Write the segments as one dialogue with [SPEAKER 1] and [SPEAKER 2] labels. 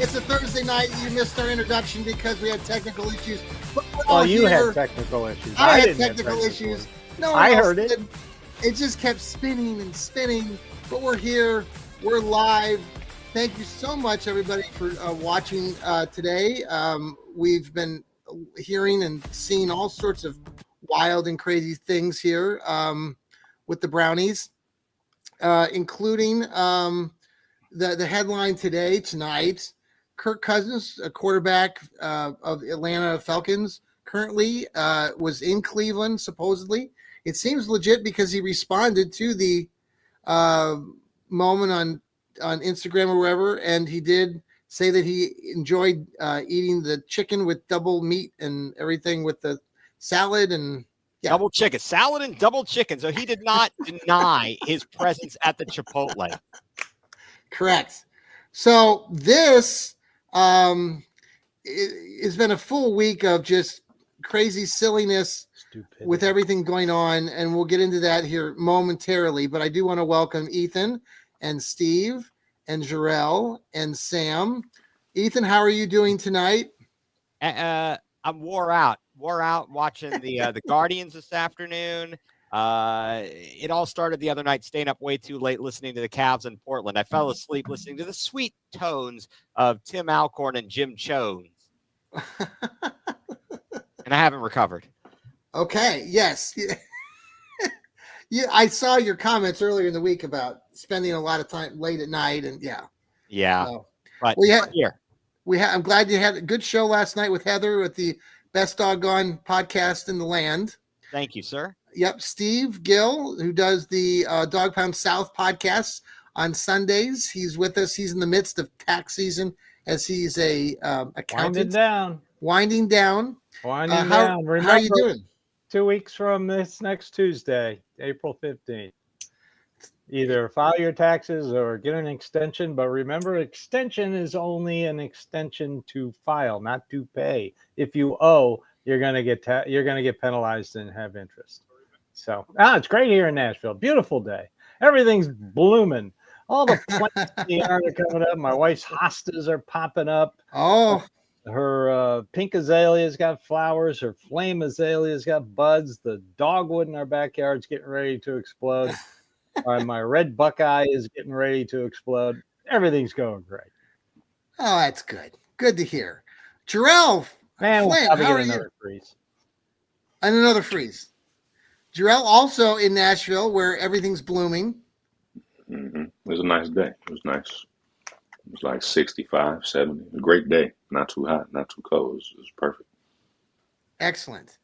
[SPEAKER 1] It's a Thursday night. You missed our introduction because we had technical issues.
[SPEAKER 2] Well, you had technical issues.
[SPEAKER 1] I had technical issues. No,
[SPEAKER 2] I heard it.
[SPEAKER 1] It just kept spinning and spinning. But we're here. We're live. Thank you so much, everybody, for watching today. We've been hearing and seeing all sorts of wild and crazy things here with the Brownies, including the headline tonight. Kirk Cousins, a quarterback of Atlanta Falcons, currently was in Cleveland, supposedly. It seems legit because he responded to the moment on Instagram or wherever, and he did say that he enjoyed eating the chicken with double meat and everything with the salad and
[SPEAKER 3] double chicken, salad and double chicken. So he did not deny his presence at the Chipotle.
[SPEAKER 1] Correct. So this it's been a full week of just crazy silliness, stupidity with everything going on, and we'll get into that here momentarily. But I do want to welcome Ethan and Steve and Jarrell and Sam. Ethan, how are you doing tonight?
[SPEAKER 3] I'm wore out watching the Guardians this afternoon. It all started the other night, staying up way too late listening to the Cavs in Portland. I fell asleep listening to the sweet tones of Tim Alcorn and Jim Jones. And I haven't recovered.
[SPEAKER 1] Okay, yes. Yeah, I saw your comments earlier in the week about spending a lot of time late at night, and
[SPEAKER 3] yeah. So, but
[SPEAKER 1] I'm glad you had a good show last night with Heather with the Best Doggone podcast in the land.
[SPEAKER 3] Thank you, sir.
[SPEAKER 1] Yep, Steve Gill, who does the Dog Pound South podcast on Sundays. He's with us. He's in the midst of tax season as he's a accountant. Winding down.
[SPEAKER 2] Remember,
[SPEAKER 1] how are you doing?
[SPEAKER 2] 2 weeks from this next Tuesday, April 15th. Either file your taxes or get an extension. But remember, extension is only an extension to file, not to pay. If you owe, you're gonna get penalized and have interest. So it's great here in Nashville. Beautiful day. Everything's blooming. All the plants in the yard are coming up. My wife's hostas are popping up.
[SPEAKER 1] Oh.
[SPEAKER 2] Her pink azalea's got flowers. Her flame azalea's got buds. The dogwood in our backyard's getting ready to explode. My red buckeye is getting ready to explode. Everything's going great.
[SPEAKER 1] Oh, that's good. Good to hear. Jarrell,
[SPEAKER 2] man,
[SPEAKER 1] Flynn,
[SPEAKER 2] we'll
[SPEAKER 1] how are
[SPEAKER 2] another
[SPEAKER 1] you?
[SPEAKER 2] Freeze.
[SPEAKER 1] And another freeze. Jarrell also in Nashville where everything's blooming.
[SPEAKER 4] Mm-hmm. It was a nice day. It was nice. It was like 65, 70. A great day. Not too hot, not too cold. It was perfect.
[SPEAKER 1] Excellent.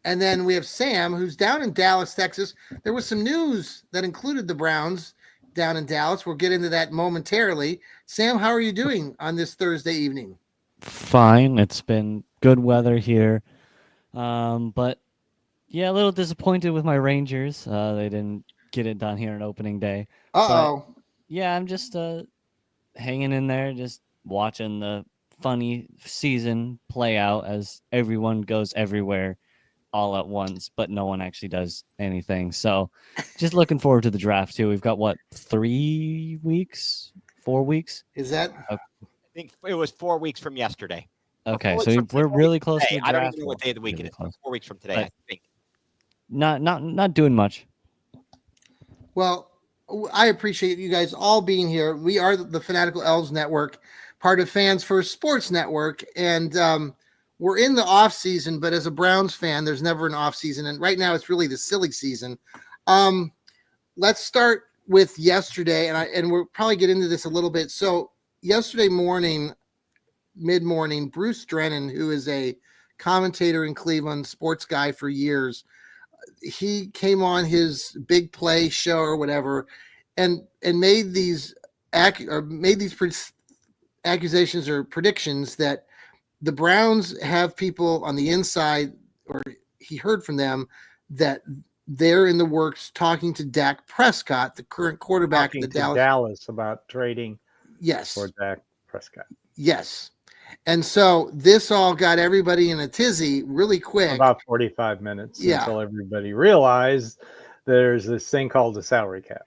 [SPEAKER 1] And then we have Sam, who's down in Dallas, Texas. There was some news that included the Browns down in Dallas. We'll get into that momentarily. Sam, how are you doing on this Thursday evening?
[SPEAKER 5] Fine. It's been good weather here. But yeah, a little disappointed with my Rangers. They didn't get it done here on opening day.
[SPEAKER 1] Uh-oh.
[SPEAKER 5] But, yeah, I'm just hanging in there, just watching the funny season play out as everyone goes everywhere all at once, but no one actually does anything. So just looking forward to the draft too. We've got 3 weeks, 4 weeks?
[SPEAKER 1] Is that?
[SPEAKER 3] I think it was 4 weeks from yesterday.
[SPEAKER 5] Okay, so we're really close to the draft.
[SPEAKER 3] I don't even know what day of the week it is. 4 weeks from today, I think.
[SPEAKER 5] Not doing much.
[SPEAKER 1] Well, I appreciate you guys all being here. We are the Fanatical Elfz Network, part of Fans First Sports Network, and we're in the off season. But as a Browns fan, there's never an off season, and right now it's really the silly season. Let's start with yesterday, and we'll probably get into this a little bit. So yesterday morning, mid-morning, Bruce Drennan, who is a commentator in Cleveland, sports guy for years, he came on his big play show or whatever, and made these accusations or predictions that the Browns have people on the inside, or he heard from them that they're in the works talking to Dak Prescott, the current quarterback of the
[SPEAKER 2] Dallas about trading.
[SPEAKER 1] Yes.
[SPEAKER 2] For Dak Prescott.
[SPEAKER 1] Yes. And so this all got everybody in a tizzy really quick.
[SPEAKER 2] About 45 minutes until everybody realized there's this thing called the salary cap.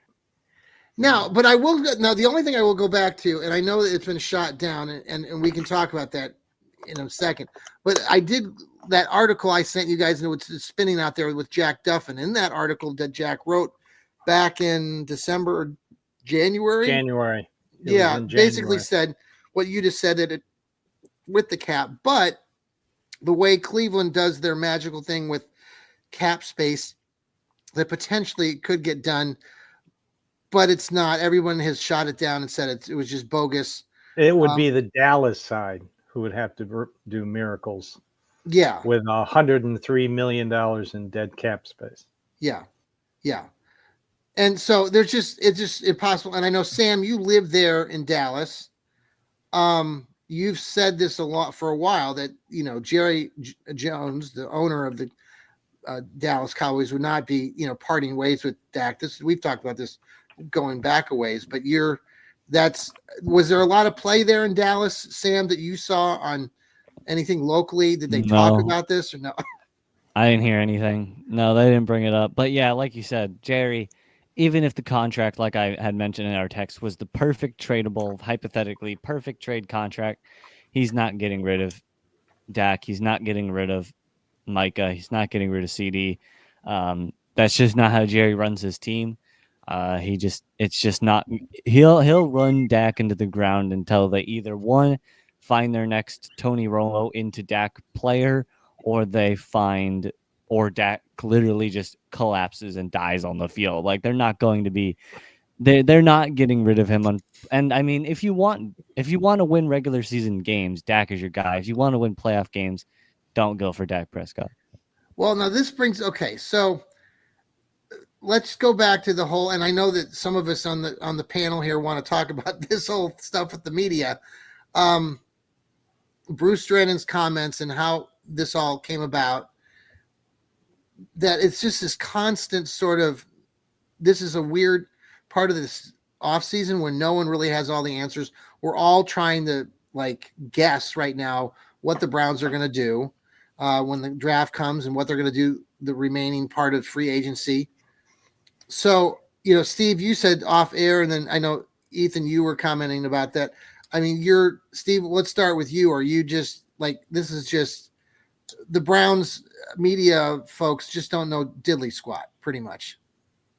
[SPEAKER 1] Now, but I will now. The only thing I will go back to, and I know that it's been shot down, and we can talk about that in a second. But I did that article I sent you guys, and it's spinning out there with Jack Duffin. In that article that Jack wrote back in December or January.
[SPEAKER 2] January.
[SPEAKER 1] Yeah,
[SPEAKER 2] in
[SPEAKER 1] basically
[SPEAKER 2] January.
[SPEAKER 1] said what you just said, that it with the cap, but the way Cleveland does their magical thing with cap space, that potentially could get done, but it's not. Everyone has shot it down and said it was just bogus.
[SPEAKER 2] It would be the Dallas side who would have to do miracles
[SPEAKER 1] Yeah,
[SPEAKER 2] with $103 million in dead cap space.
[SPEAKER 1] yeah. And so it's just impossible. And I know, Sam, you live there in Dallas. You've said this a lot for a while, that Jerry Jones, the owner of the Dallas Cowboys, would not be parting ways with Dak. We've talked about this going back a ways, but was there a lot of play there in Dallas, Sam, that you saw on anything locally? Did they talk about this or no?
[SPEAKER 5] I didn't hear anything. No, they didn't bring it up. But yeah, like you said, Jerry, even if the contract, like I had mentioned in our text, was the perfect tradable, hypothetically perfect trade contract, he's not getting rid of Dak. He's not getting rid of Micah. He's not getting rid of CD. That's just not how Jerry runs his team. It's just not. He'll run Dak into the ground until they either find their next Tony Romo into Dak player, or or Dak literally just collapses and dies on the field. Like, they're not going to be. They're not getting rid of him. And I mean, if you want to win regular season games, Dak is your guy. If you want to win playoff games, don't go for Dak Prescott.
[SPEAKER 1] Well, now this brings so let's go back to the whole. And I know that some of us on the panel here want to talk about this whole stuff with the media. Bruce Drennan's comments and how this all came about. That it's just this constant sort of. This is a weird part of this off season when no one really has all the answers. We're all trying to guess right now what the Browns are going to do when the draft comes, and what they're going to do the remaining part of free agency. So, Steve, you said off air, and then I know Ethan, you were commenting about that. I mean, Steve, let's start with you. Are you just this is just the Browns media folks just don't know diddly squat pretty much?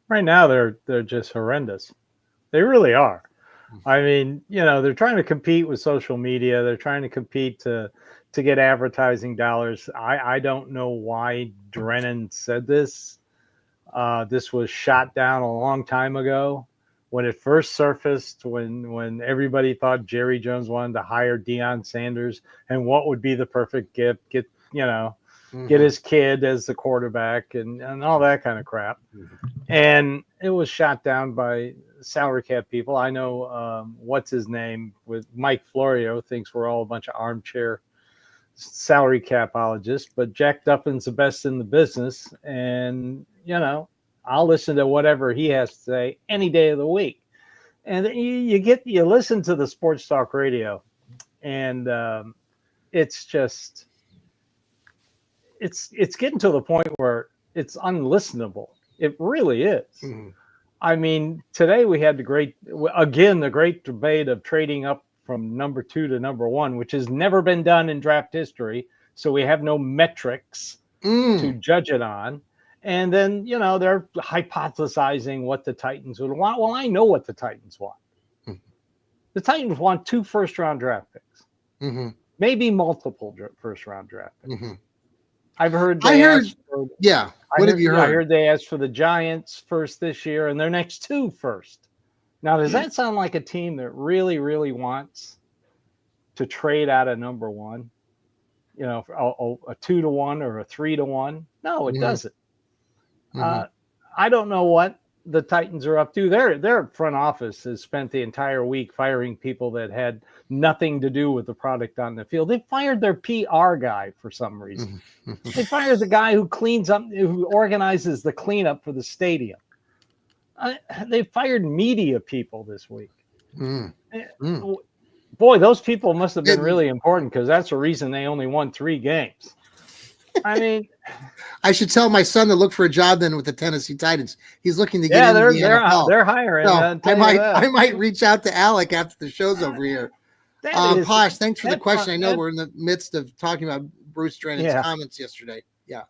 [SPEAKER 2] Right now, they're just horrendous. They really are. I mean, they're trying to compete with social media. They're trying to compete to get advertising dollars. I don't know why Drennan said this. This was shot down a long time ago when it first surfaced, when everybody thought Jerry Jones wanted to hire Deion Sanders, and what would be the perfect gift, get his kid as the quarterback and all that kind of crap. And it was shot down by salary cap people. I know what's his name with Mike Florio thinks we're all a bunch of armchair salary capologists, but Jack Duffin's the best in the business. And, I'll listen to whatever he has to say any day of the week. And you listen to the sports talk radio, and it's just, it's getting to the point where it's unlistenable. It really is. Mm-hmm. I mean, today we had the great debate of trading up from number 2 to number 1, which has never been done in draft history. So we have no metrics to judge it on. And then, they're hypothesizing what the Titans would want. Well, I know what the Titans want. Mm-hmm. The Titans want 2 first-round draft picks, maybe multiple first-round draft picks. Mm-hmm. What have you heard? I heard they asked for the Giants first this year and their next 2 first. Now, does that sound like a team that really, really wants to trade out of number 1? A 2-1 or a 3-1? No, it doesn't. I don't know what the Titans are up to. Their front office has spent the entire week firing people that had nothing to do with the product on the field. They fired their PR guy for some reason. They fired the guy who who organizes the cleanup for the stadium. They fired media people this week. Boy, those people must have been really important, because that's the reason they only won 3 games. I mean,
[SPEAKER 1] I should tell my son to look for a job then with the Tennessee Titans. He's looking to get
[SPEAKER 2] yeah,
[SPEAKER 1] into the NFL.
[SPEAKER 2] they're hiring.
[SPEAKER 1] So
[SPEAKER 2] I'll tell
[SPEAKER 1] I
[SPEAKER 2] you
[SPEAKER 1] might
[SPEAKER 2] that.
[SPEAKER 1] I might reach out to Alec after the show's over here.
[SPEAKER 2] That is
[SPEAKER 1] Posh, thanks for the
[SPEAKER 2] that
[SPEAKER 1] question.
[SPEAKER 2] front-
[SPEAKER 1] I know
[SPEAKER 2] that-
[SPEAKER 1] we're in the midst of talking about Bruce Drennan's
[SPEAKER 2] Yeah.
[SPEAKER 1] comments yesterday. Yeah.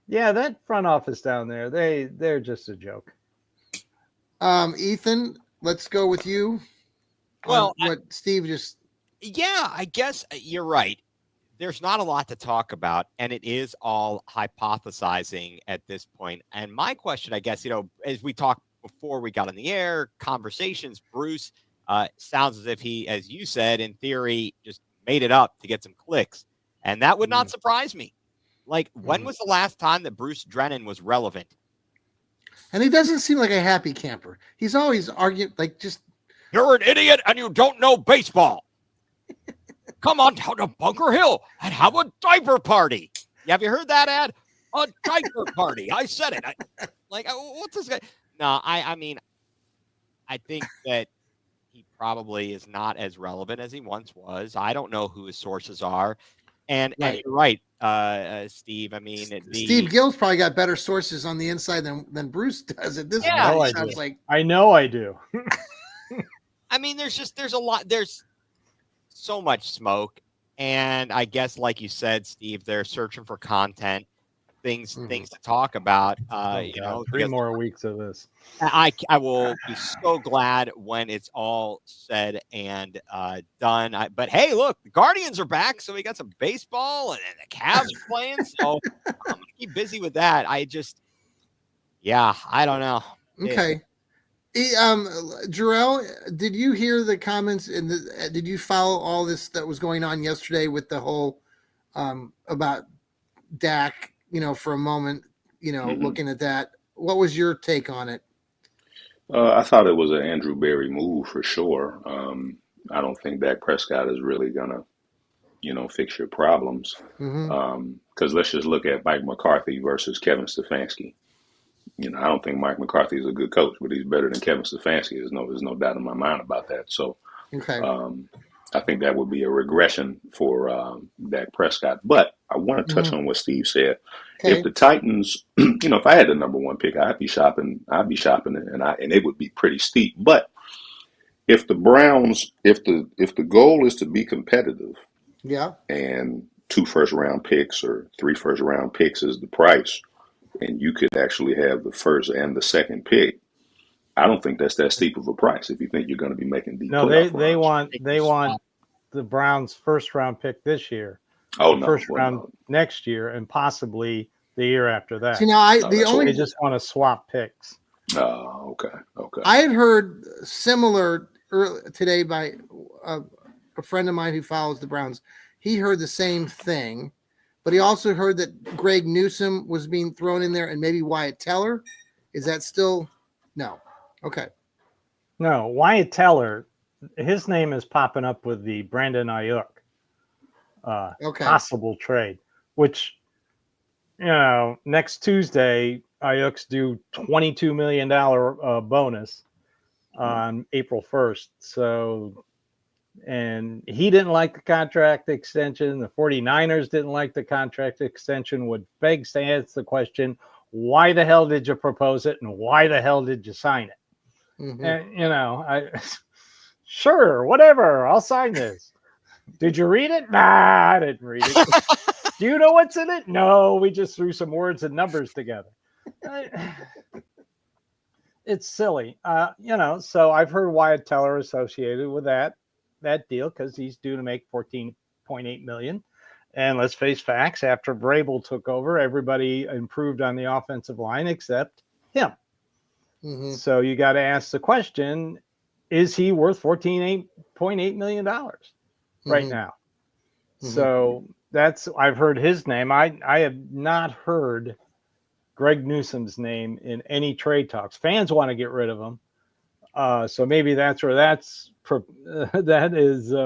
[SPEAKER 2] Yeah, that front office down there, they're just a joke.
[SPEAKER 1] Ethan, let's go with you.
[SPEAKER 3] Well,
[SPEAKER 1] what Steve just
[SPEAKER 3] Yeah, I guess you're right. There's not a lot to talk about, and it is all hypothesizing at this point. And my question, I guess, as we talked before we got on the air, conversations, Bruce sounds as if he, as you said, in theory, just made it up to get some clicks. And that would not surprise me. Like, when was the last time that Bruce Drennan was relevant?
[SPEAKER 1] and he doesn't seem like a happy camper. He's always arguing, like just
[SPEAKER 3] You're an idiot and you don't know baseball. Come on down to Bunker Hill and have a diaper party. Have you heard that ad? A diaper party. I said it. What's this guy? No, I mean, I think that he probably is not as relevant as he once was. I don't know who his sources are. And you're right, Steve. I mean,
[SPEAKER 1] Steve Gill's probably got better sources on the inside than Bruce does at this point.
[SPEAKER 2] I know I do. I know I do.
[SPEAKER 3] I mean, there's a lot. There's so much smoke, and I guess, like you said, Steve, they're searching for content, things to talk about.
[SPEAKER 2] Three more weeks of this.
[SPEAKER 3] I will be so glad when it's all said and done. But hey, look, the Guardians are back, so we got some baseball, and the Cavs are playing. So I'm gonna keep busy with that. I don't know.
[SPEAKER 1] Okay. Jarrell, did you hear the comments did you follow all this that was going on yesterday with the whole about Dak, for a moment, looking at that? What was your take on it?
[SPEAKER 4] I thought it was an Andrew Berry move for sure. I don't think Dak Prescott is really gonna, fix your problems. Because let's just look at Mike McCarthy versus Kevin Stefanski. I don't think Mike McCarthy is a good coach, but he's better than Kevin Stefanski. There's no doubt in my mind about that. So, I think that would be a regression for Dak Prescott. But I want to touch on what Steve said. Okay. If the Titans, if I had the number one pick, I'd be shopping it, and it would be pretty steep. But if the Browns, if the goal is to be competitive, and 2 first-round picks or 3 first-round picks is the price, and you could actually have the first and the second pick, I don't think that's that steep of a price if you think you're going to be making deep.
[SPEAKER 2] No, they want the Browns' first round pick this year. First round next year, and possibly the year after that.
[SPEAKER 1] See, now
[SPEAKER 2] they just want to swap picks.
[SPEAKER 4] Oh, okay.
[SPEAKER 1] I had heard similar today by a friend of mine who follows the Browns. He heard the same thing. But he also heard that Greg Newsome was being thrown in there and maybe Wyatt Teller. Is that still? No. Okay.
[SPEAKER 2] No, Wyatt Teller, his name is popping up with the Brandon Ayuk possible trade, which, next Tuesday, Ayuk's due $22 million bonus on April 1st. So, and he didn't like the contract extension. The 49ers didn't like the contract extension, which begs to ask the question, why the hell did you propose it? And why the hell did you sign it? And, sure, whatever, I'll sign this. Did you read it? Nah, I didn't read it. Do you know what's in it? No, we just threw some words and numbers together. It's silly. So I've heard Wyatt Teller associated with that deal because he's due to make $14.8 million. And let's face facts, after Vrabel took over, everybody improved on the offensive line except him. So you got to ask the question, is he worth $14.8 million right now? So I've heard his name. I have not heard Greg Newsome's name in any trade talks. Fans want to get rid of him. So maybe that's where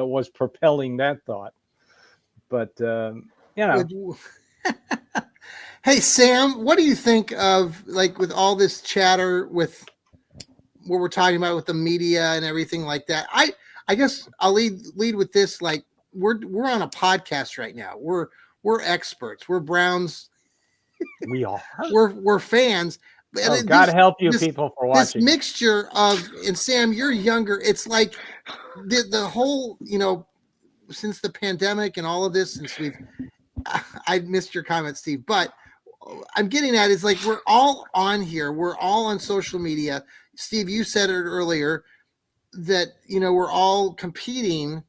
[SPEAKER 2] was propelling that thought. But,
[SPEAKER 1] Hey, Sam, what do you think of, like, with all this chatter with what we're talking about with the media and everything like that? I guess I'll lead with this. Like, we're on a podcast right now. We're we're experts. We're Browns.
[SPEAKER 2] We are.
[SPEAKER 1] We're fans.
[SPEAKER 2] Oh,
[SPEAKER 1] And
[SPEAKER 2] God help you people for
[SPEAKER 1] this
[SPEAKER 2] watching.
[SPEAKER 1] mixture of, and Sam, you're younger. It's like the whole, since the pandemic and all of this, since I missed your comment, Steve, but I'm getting at is like we're all on here. We're all on social media. Steve, you said it earlier that we're all competing.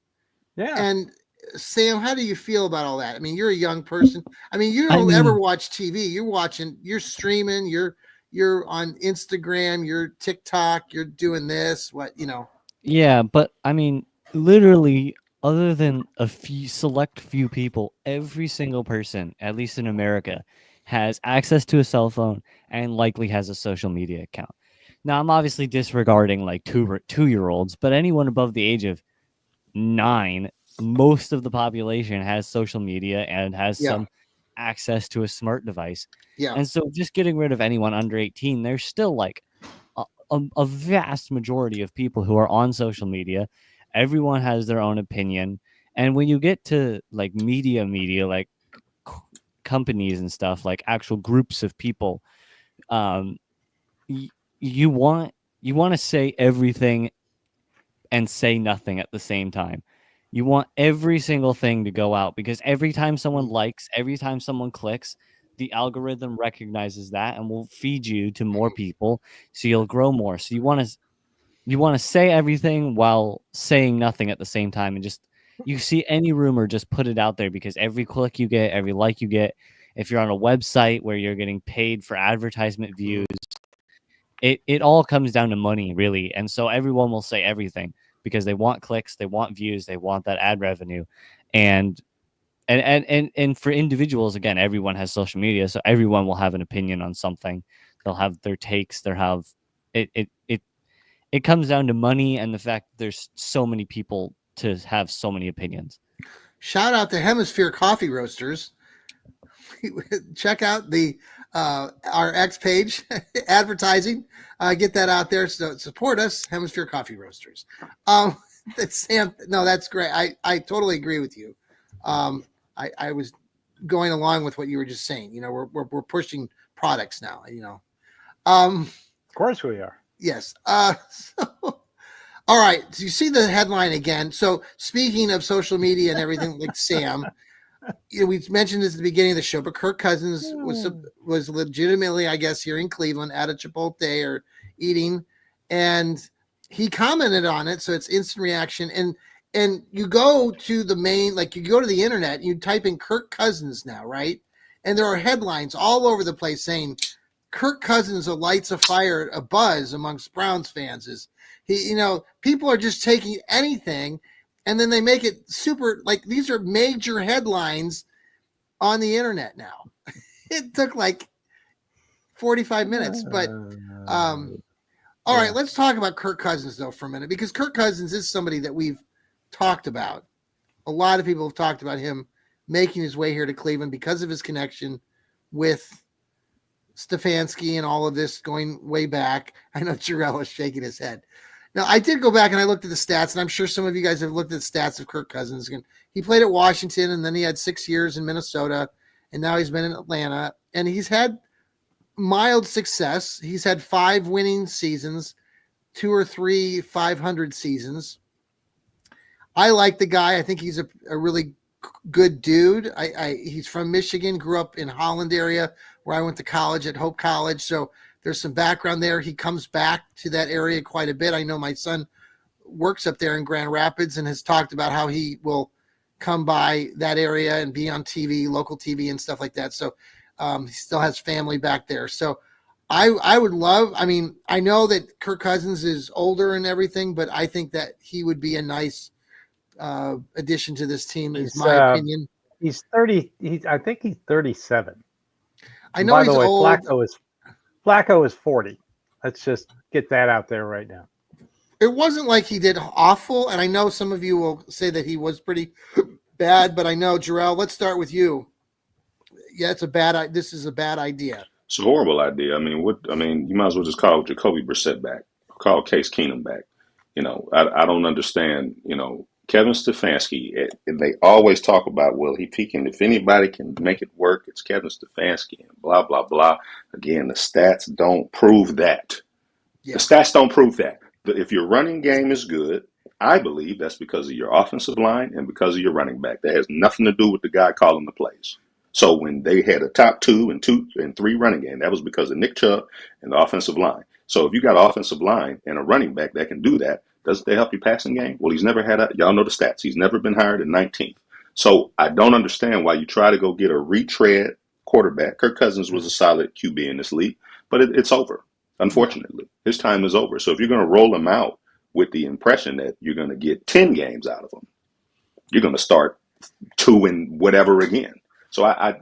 [SPEAKER 2] Yeah.
[SPEAKER 1] And Sam, how do you feel about all that? I mean, you're a young person. I mean, you don't ever watch TV. You're streaming. You're on Instagram. You're TikTok. You're doing this.
[SPEAKER 5] Yeah, but I mean, literally, other than a select few people, every single person, at least in America, has access to a cell phone and likely has a social media account. Now, I'm obviously disregarding like two-year-olds, but anyone above the age of 9, most of the population has social media and has some access to a smart device.
[SPEAKER 1] Yeah.
[SPEAKER 5] And so just getting rid of anyone under 18, there's still like a vast majority of people who are on social media. Everyone has their own opinion. And when you get to like media, like companies and stuff, like actual groups of people, you want to say everything and say nothing at the same time. You want every single thing to go out because every time someone likes, every time someone clicks, the algorithm recognizes that and will feed you to more people, so you'll grow more. So you want to say everything while saying nothing at the same time, and just you see any rumor, just put it out there because every click you get, every like you get, if you're on a website where you're getting paid for advertisement views, it all comes down to money, really. And so everyone will say everything because they want clicks, they want views, they want that ad revenue. And for individuals, again, everyone has social media, so everyone will have an opinion on something. They'll have their takes. They'll have it comes down to money and the fact that there's so many people to have so many opinions.
[SPEAKER 1] Shout out to Hemisphere Coffee Roasters. Check out our X page, advertising. Get that out there. So support us, Hemisphere Coffee Roasters. Sam, no, that's great. I totally agree with you. I was going along with what you were just saying. We're pushing products now.
[SPEAKER 2] Of course we are.
[SPEAKER 1] Yes. All right. So you see the headline again. So speaking of social media and everything, like Sam, we mentioned this at the beginning of the show, but Kirk Cousins was legitimately, I guess, here in Cleveland at a Chipotle or eating, and he commented on it. So it's instant reaction. And you go to the main, like you go to the internet, you type in Kirk Cousins now, right? And there are headlines all over the place saying Kirk Cousins lights a fire, a buzz amongst Browns fans. Is he, people are just taking anything and then they make it super, like these are major headlines on the internet now. It took like 45 minutes, but all right, let's talk about Kirk Cousins though for a minute, because Kirk Cousins is somebody that we've talked about. A lot of people have talked about him making his way here to Cleveland because of his connection with Stefanski and all of this going way back. I know Jarrell is shaking his head. Now, I did go back and I looked at the stats, and I'm sure some of you guys have looked at the stats of Kirk Cousins. He played at Washington, and then he had 6 years in Minnesota, and now he's been in Atlanta, and he's had mild success. He's had 5 winning seasons, 2 or 3 500 seasons. I like the guy. I think he's a really good dude. He's from Michigan, grew up in Holland area where I went to college at Hope College. So there's some background there. He comes back to that area quite a bit. I know my son works up there in Grand Rapids and has talked about how he will come by that area and be on TV, local TV and stuff like that. So he still has family back there. So I would love, I know that Kirk Cousins is older and everything, but I think that he would be a nice addition to this team, is my opinion.
[SPEAKER 2] He's 30. I think he's 37.
[SPEAKER 1] I know. By the way,
[SPEAKER 2] old. Flacco is 40. Let's just get that out there right now.
[SPEAKER 1] It wasn't like he did awful, and I know some of you will say that he was pretty bad, but I know, Jarrell, let's start with you. Yeah, this is a bad idea.
[SPEAKER 4] It's a horrible idea. You might as well just call Jacoby Brissett back. Call Case Keenum back. I don't understand, Kevin Stefanski, and they always talk about, well, if anybody can make it work, it's Kevin Stefanski, and blah, blah, blah. Again, the stats don't prove that.
[SPEAKER 1] Yeah.
[SPEAKER 4] The stats don't prove that. If your running game is good, I believe that's because of your offensive line and because of your running back. That has nothing to do with the guy calling the plays. So when they had a top 2 and 3 running game, that was because of Nick Chubb and the offensive line. So if you got an offensive line and a running back that can do that, doesn't that help your passing game? Well, he's never had y'all know the stats. He's never been higher than 19th. So I don't understand why you try to go get a retread quarterback. Kirk Cousins was a solid QB in this league, but it's over. Unfortunately, his time is over. So if you're going to roll him out with the impression that you're going to get 10 games out of him, you're going to start 2 and whatever again. So I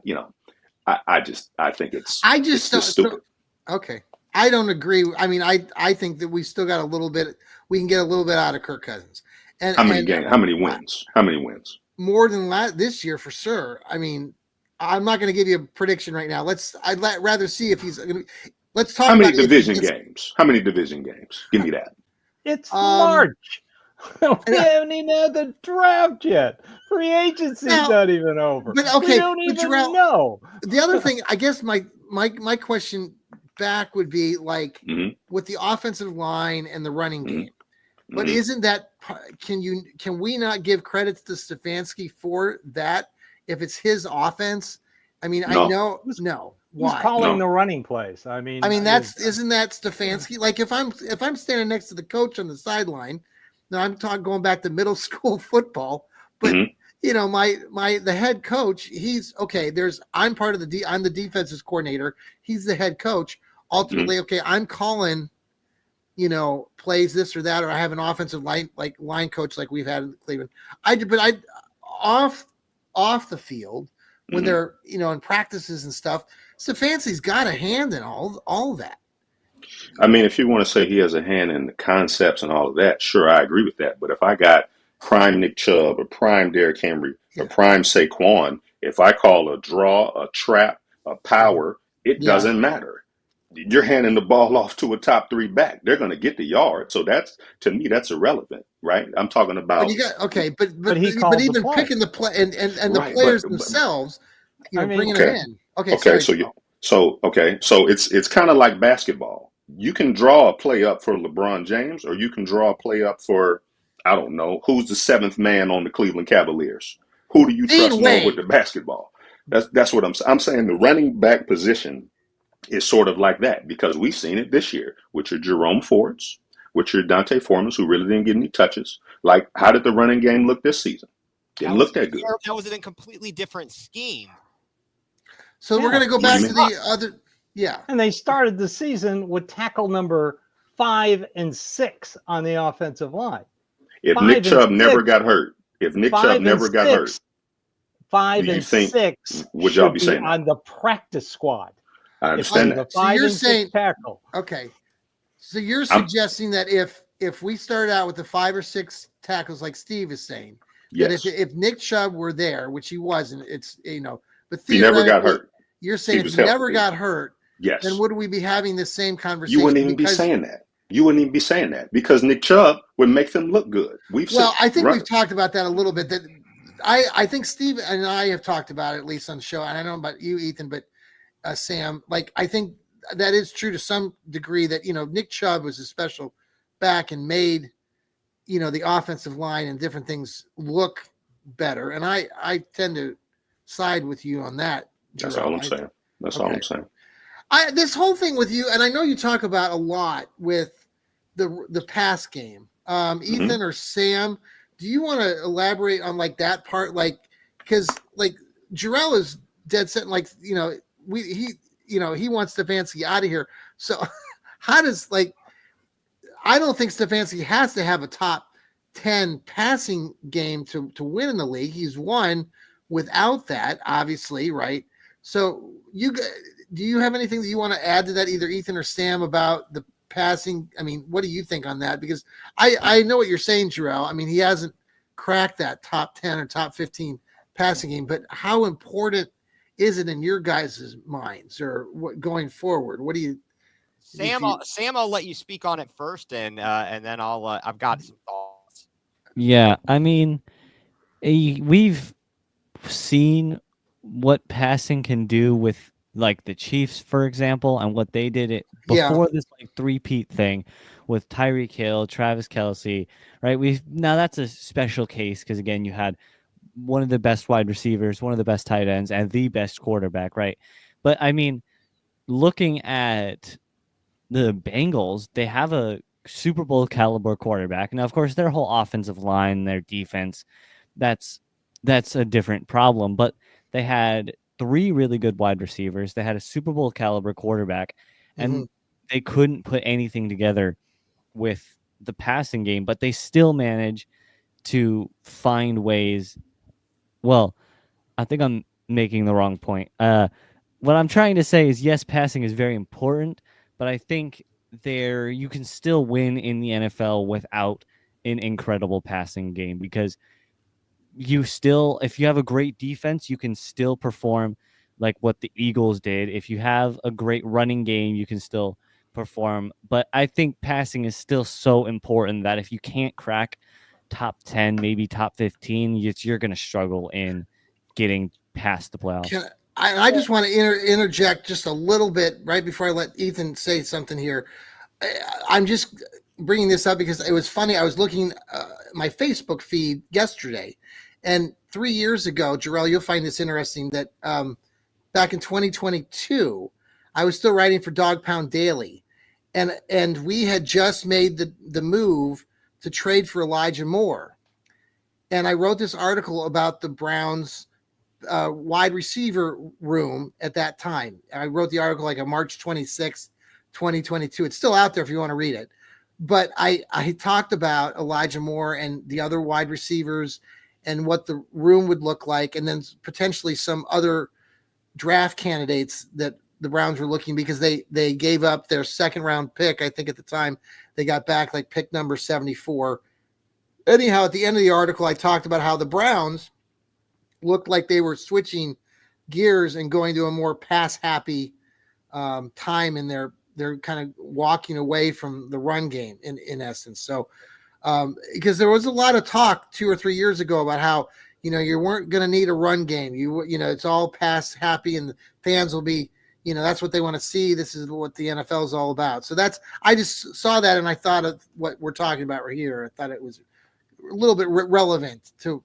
[SPEAKER 4] think it's just stupid.
[SPEAKER 1] Okay. I don't agree. I mean, I think that we still got a little bit. We can get a little bit out of Kirk Cousins. And
[SPEAKER 4] how many games? How many wins? How many wins?
[SPEAKER 1] More than this year for sure. I mean, I'm not going to give you a prediction right now. I'd rather see if he's going to. Let's talk.
[SPEAKER 4] How many division games? How many division games? Give me that.
[SPEAKER 2] It's March. We haven't even had the draft yet. Free agency's not even over.
[SPEAKER 1] But okay,
[SPEAKER 2] we don't even know.
[SPEAKER 1] The other thing, I guess my question back would be like with the offensive line and the running game. But isn't that can we not give credits to Stefanski for that if it's his offense? I mean,
[SPEAKER 4] No.
[SPEAKER 1] I know no. Why?
[SPEAKER 2] He's calling the running plays. I mean,
[SPEAKER 1] isn't that Stefanski? Like if I'm standing next to the coach on the sideline, now I'm talking going back to middle school football, but you know, the head coach, he's okay. I'm part of I'm the defensive coordinator. He's the head coach. Ultimately, okay, I'm calling, you know, plays this or that, or I have an offensive line coach like we've had in Cleveland. Off the field when they're, you know, in practices and stuff, Stefanski's got a hand in all that.
[SPEAKER 4] I mean, if you want to say he has a hand in the concepts and all of that, sure, I agree with that. But if I got prime Nick Chubb or prime Derrick Henry or prime Saquon, if I call a draw, a trap, a power, it doesn't matter. You're handing the ball off to a top 3 back. They're going to get the yard. So that's, to me, that's irrelevant, right? I'm talking about.
[SPEAKER 1] But even picking the play and the players themselves, you know, bringing them in. Okay.
[SPEAKER 4] So it's kind of like basketball. You can draw a play up for LeBron James, or you can draw a play up for, I don't know, who's the 7th man on the Cleveland Cavaliers? Who do you trust more with the basketball? That's what I'm saying. The running back position is sort of like that because we've seen it this year with your Jerome Fords, with your Dante Foreman, who really didn't get any touches. Like, how did the running game look this season? Didn't look that good.
[SPEAKER 3] That was in a completely different scheme.
[SPEAKER 1] So we're going to go back to the other. Yeah.
[SPEAKER 2] And they started the season with tackle number 5 and 6 on the offensive line.
[SPEAKER 4] If Nick Chubb never got hurt, 5 and 6
[SPEAKER 2] would y'all be saying on the practice squad?
[SPEAKER 4] I understand that.
[SPEAKER 1] So you're saying tackle. Okay. So you're suggesting that if we started out with the 5 or 6 tackles, like Steve is saying, that if Nick Chubb were there, which he wasn't, it's, you know, but
[SPEAKER 4] he never got hurt.
[SPEAKER 1] You're saying if he never got hurt, then would we be having the same conversation?
[SPEAKER 4] You wouldn't even be saying that. You wouldn't even be saying that because Nick Chubb would make them look good.
[SPEAKER 1] I think we've talked about that a little bit. That I think Steve and I have talked about it, at least on the show. And I don't know about you, Ethan, but Sam, like, I think that is true to some degree that, you know, Nick Chubb was a special back and made, you know, the offensive line and different things look better. And I tend to side with you on that.
[SPEAKER 4] That's all I'm saying. That's all I'm saying.
[SPEAKER 1] This whole thing with you, and I know you talk about a lot with the pass game. Ethan or Sam, do you want to elaborate on like that part? Like, because like Jarrell is dead set, like, you know, he wants Stefanski out of here. So how does, like, I don't think Stefanski has to have a top 10 passing game to win in the league. He's won without that, obviously, right? So do you have anything that you want to add to that, either Ethan or Sam, about the passing? I mean, what do you think on that? Because I know what you're saying, Jarrell. I mean, he hasn't cracked that top 10 or top 15 passing game, but how important is it in your guys' minds or what going forward? What do you,
[SPEAKER 3] Sam? I'll let you speak on it first, and then I've got some thoughts.
[SPEAKER 5] Yeah, I mean, we've seen what passing can do with like the Chiefs, for example, and what they did it
[SPEAKER 1] Yeah.
[SPEAKER 5] before this like three-peat thing with Tyreek Hill, Travis Kelsey, right? Now that's a special case because again, you had one of the best wide receivers, one of the best tight ends, and the best quarterback, right? But I mean, looking at the Bengals, they have a Super Bowl caliber quarterback. Now, of course, their whole offensive line, their defense, that's a different problem. But they had three really good wide receivers. They had a Super Bowl caliber quarterback, and they couldn't put anything together with the passing game. But they still managed to find ways. Well, I think I'm making the wrong point. What I'm trying to say is yes, passing is very important, but I think you can still win in the NFL without an incredible passing game because if you have a great defense, you can still perform like what the Eagles did. If you have a great running game, you can still perform. But I think passing is still so important that if you can't crack top 10, maybe top 15, you're going to struggle in getting past the playoffs.
[SPEAKER 1] I just want to interject just a little bit right before I let Ethan say something here. I'm just bringing this up because it was funny. I was looking my Facebook feed yesterday, and 3 years ago, Jarrell, you'll find this interesting that back in 2022, I was still writing for Dog Pound Daily, and we had just made the move to trade for Elijah Moore, and I wrote this article about the Browns wide receiver room at that time. I wrote the article like on March 26th, 2022. It's still out there if you want to read it. But I talked about Elijah Moore and the other wide receivers and what the room would look like, and then potentially some other draft candidates that the Browns were looking because they gave up their second round pick. I think at the time they got back like pick number 74. Anyhow, at the end of the article, I talked about how the Browns looked like they were switching gears and going to a more pass happy time in they're kind of walking away from the run game in essence. So because there was a lot of talk 2 or 3 years ago about how you weren't going to need a run game. It's all pass happy and the fans will be that's what they want to see. This is what the NFL is all about. So I just saw that and I thought of what we're talking about right here. I thought it was a little bit relevant to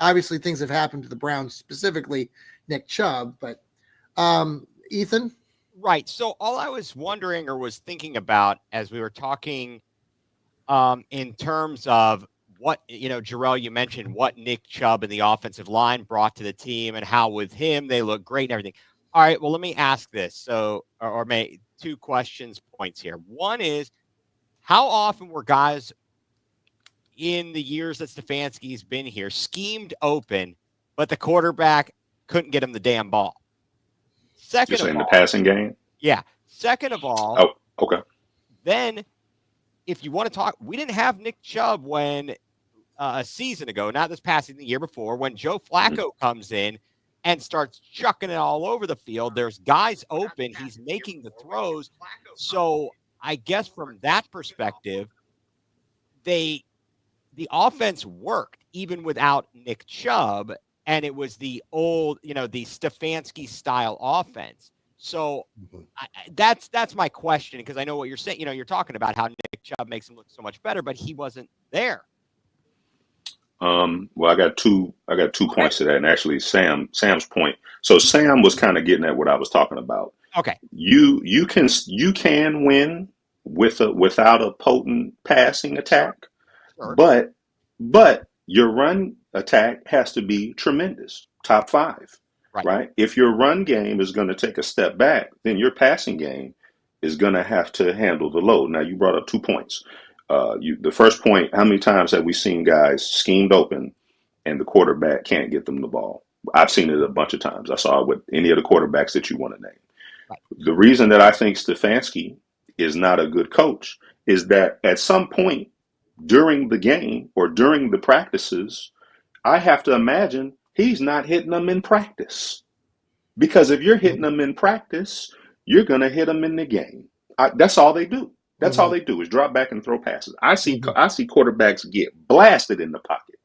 [SPEAKER 1] obviously things have happened to the Browns, specifically Nick Chubb, but Ethan?
[SPEAKER 3] Right. So all I was wondering or was thinking about as we were talking in terms of what, Jarrell, you mentioned what Nick Chubb and the offensive line brought to the team and how with him they look great and everything. All right, well, let me ask this. So, or two points here. One is, how often were guys in the years that Stefanski's been here schemed open, but the quarterback couldn't get him the damn ball? Second
[SPEAKER 4] You're saying
[SPEAKER 3] of all,
[SPEAKER 4] the passing game?
[SPEAKER 3] Yeah. Second of all,
[SPEAKER 4] oh, okay.
[SPEAKER 3] Then if you want to talk, we didn't have Nick Chubb when a season ago, not this past season, the year before, when Joe Flacco comes in and starts chucking it all over the field. There's guys open. He's making the throws. So I guess from that perspective, the offense worked even without Nick Chubb, and it was the old, the Stefanski style offense. So that's my question, because I know what you're saying. You're talking about how Nick Chubb makes him look so much better, but he wasn't there.
[SPEAKER 4] Well, I got two points to that, and actually Sam's point. So Sam was kind of getting at what I was talking about.
[SPEAKER 3] Okay.
[SPEAKER 4] You can win without a potent passing attack,
[SPEAKER 3] Sure.
[SPEAKER 4] but your run attack has to be tremendous, top 5, right? If your run game is going to take a step back, then your passing game is going to have to handle the load. Now, you brought up 2 points. The first point, how many times have we seen guys schemed open and the quarterback can't get them the ball? I've seen it a bunch of times. I saw it with any of the quarterbacks that you want to name. Right. The reason that I think Stefanski is not a good coach is that at some point during the game or during the practices, I have to imagine he's not hitting them in practice. Because if you're hitting them in practice, you're going to hit them in the game. That's all they do. That's all they do is drop back and throw passes. I see quarterbacks get blasted in the pocket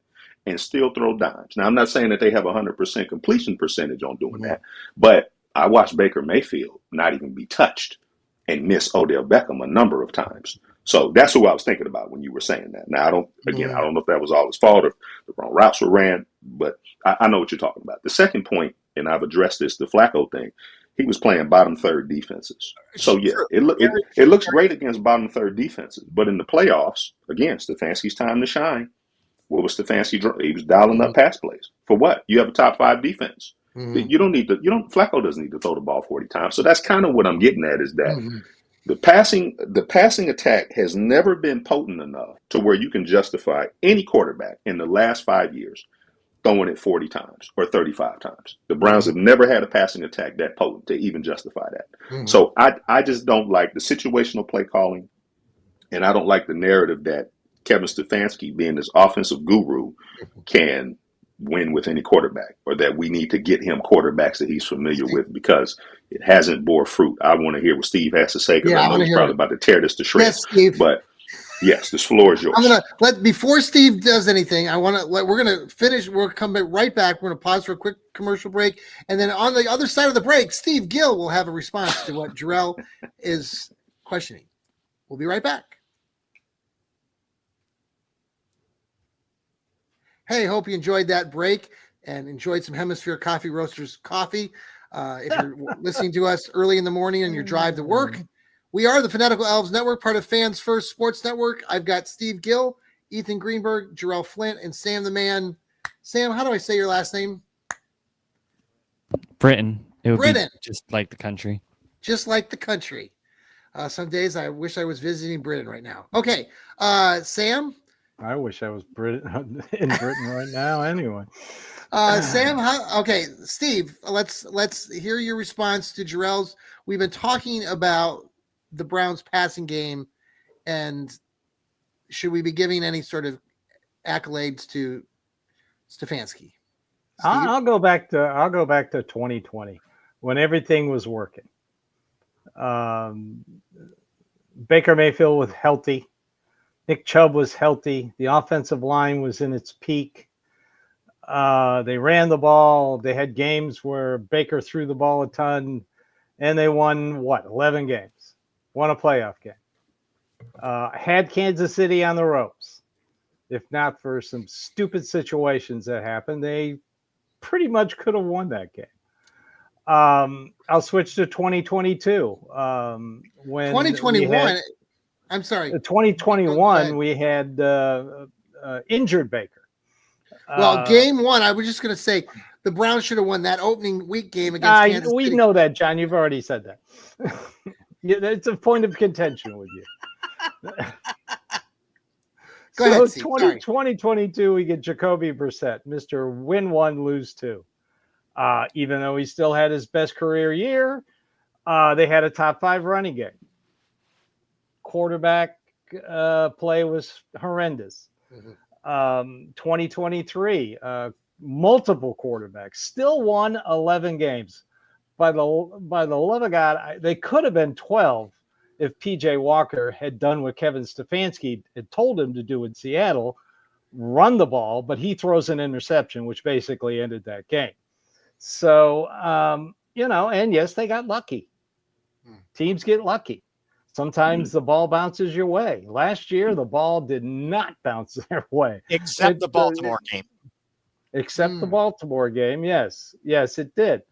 [SPEAKER 4] and still throw dimes. Now, I'm not saying that they have 100% completion percentage on doing that, but I watched Baker Mayfield not even be touched and miss Odell Beckham a number of times. So that's who I was thinking about when you were saying that. Now, I don't know if that was all his fault or the wrong routes were ran, but I know what you're talking about. The second point, and I've addressed this, the Flacco thing, he was playing bottom third defenses. So, yeah, it looks great against bottom third defenses. But in the playoffs, again, Stefanski's time to shine. What was Stefanski? He was dialing up pass plays. For what? You have a top 5 defense. You don't need to, Flacco doesn't need to throw the ball 40 times. So that's kind of what I'm getting at is that the passing attack has never been potent enough to where you can justify any quarterback in the last 5 years throwing it 40 times or 35 times. The Browns have never had a passing attack that potent to even justify that. So I just don't like the situational play calling, and I don't like the narrative that Kevin Stefanski, being this offensive guru, can win with any quarterback, or that we need to get him quarterbacks that he's familiar with, because it hasn't bore fruit. I want to hear what Steve has to say, because I know he's probably about to tear this to shreds. But yes, this floor is yours.
[SPEAKER 1] I'm gonna before Steve does anything, we're gonna finish. We'll come right back. We're gonna pause for a quick commercial break, and then on the other side of the break, Steve Gill will have a response to what Jarrell is questioning. We'll be right back. Hey, hope you enjoyed that break and enjoyed some Hemisphere Coffee Roasters coffee. If you're listening to us early in the morning on your drive to work, we are the Fanatical Elfz Network, part of Fans First Sports Network. I've got Steve Gill, Ethan Greenberg, Jarrell Flint, and Sam the Man. Sam, how do I say your last name?
[SPEAKER 5] Britain. It would be just like the country.
[SPEAKER 1] Just like the country. Some days I wish I was visiting Britain right now. Okay, Sam?
[SPEAKER 2] I wish I was in Britain right now. Anyway,
[SPEAKER 1] Sam, okay, Steve, let's hear your response to Jarrell's. We've been talking about the Browns passing game, and should we be giving any sort of accolades to Stefanski?
[SPEAKER 2] I'll go back to 2020 when everything was working. Baker Mayfield was healthy. Nick Chubb was healthy. The offensive line was in its peak. They ran the ball. They had games where Baker threw the ball a ton, and they won, 11 games. Won a playoff game. Had Kansas City on the ropes. If not for some stupid situations that happened, they pretty much could have won that game. I'll switch to 2022. When
[SPEAKER 1] 2021... I'm sorry.
[SPEAKER 2] 2021, we had injured Baker.
[SPEAKER 1] Well, game one, I was just going to say the Browns should have won that opening week game against Kansas
[SPEAKER 2] we
[SPEAKER 1] City.
[SPEAKER 2] know that, John. You've already said that. It's a point of contention with you.
[SPEAKER 1] Go ahead, Steve.
[SPEAKER 2] 2022, we get Jacoby Brissett, Mr. Win 1, Lose 2. Even though he still had his best career year, they had a top 5 running game. Quarterback play was horrendous. 2023, multiple quarterbacks still won 11 games. By the love of God, they could have been 12 if PJ Walker had done what Kevin Stefanski had told him to do in Seattle, run the ball, but he throws an interception, which basically ended that game. So, and yes, they got lucky. Teams get lucky. Sometimes the ball bounces your way. Last year, the ball did not bounce their way.
[SPEAKER 3] Except the Baltimore game.
[SPEAKER 2] Except the Baltimore game, yes. Yes, it did.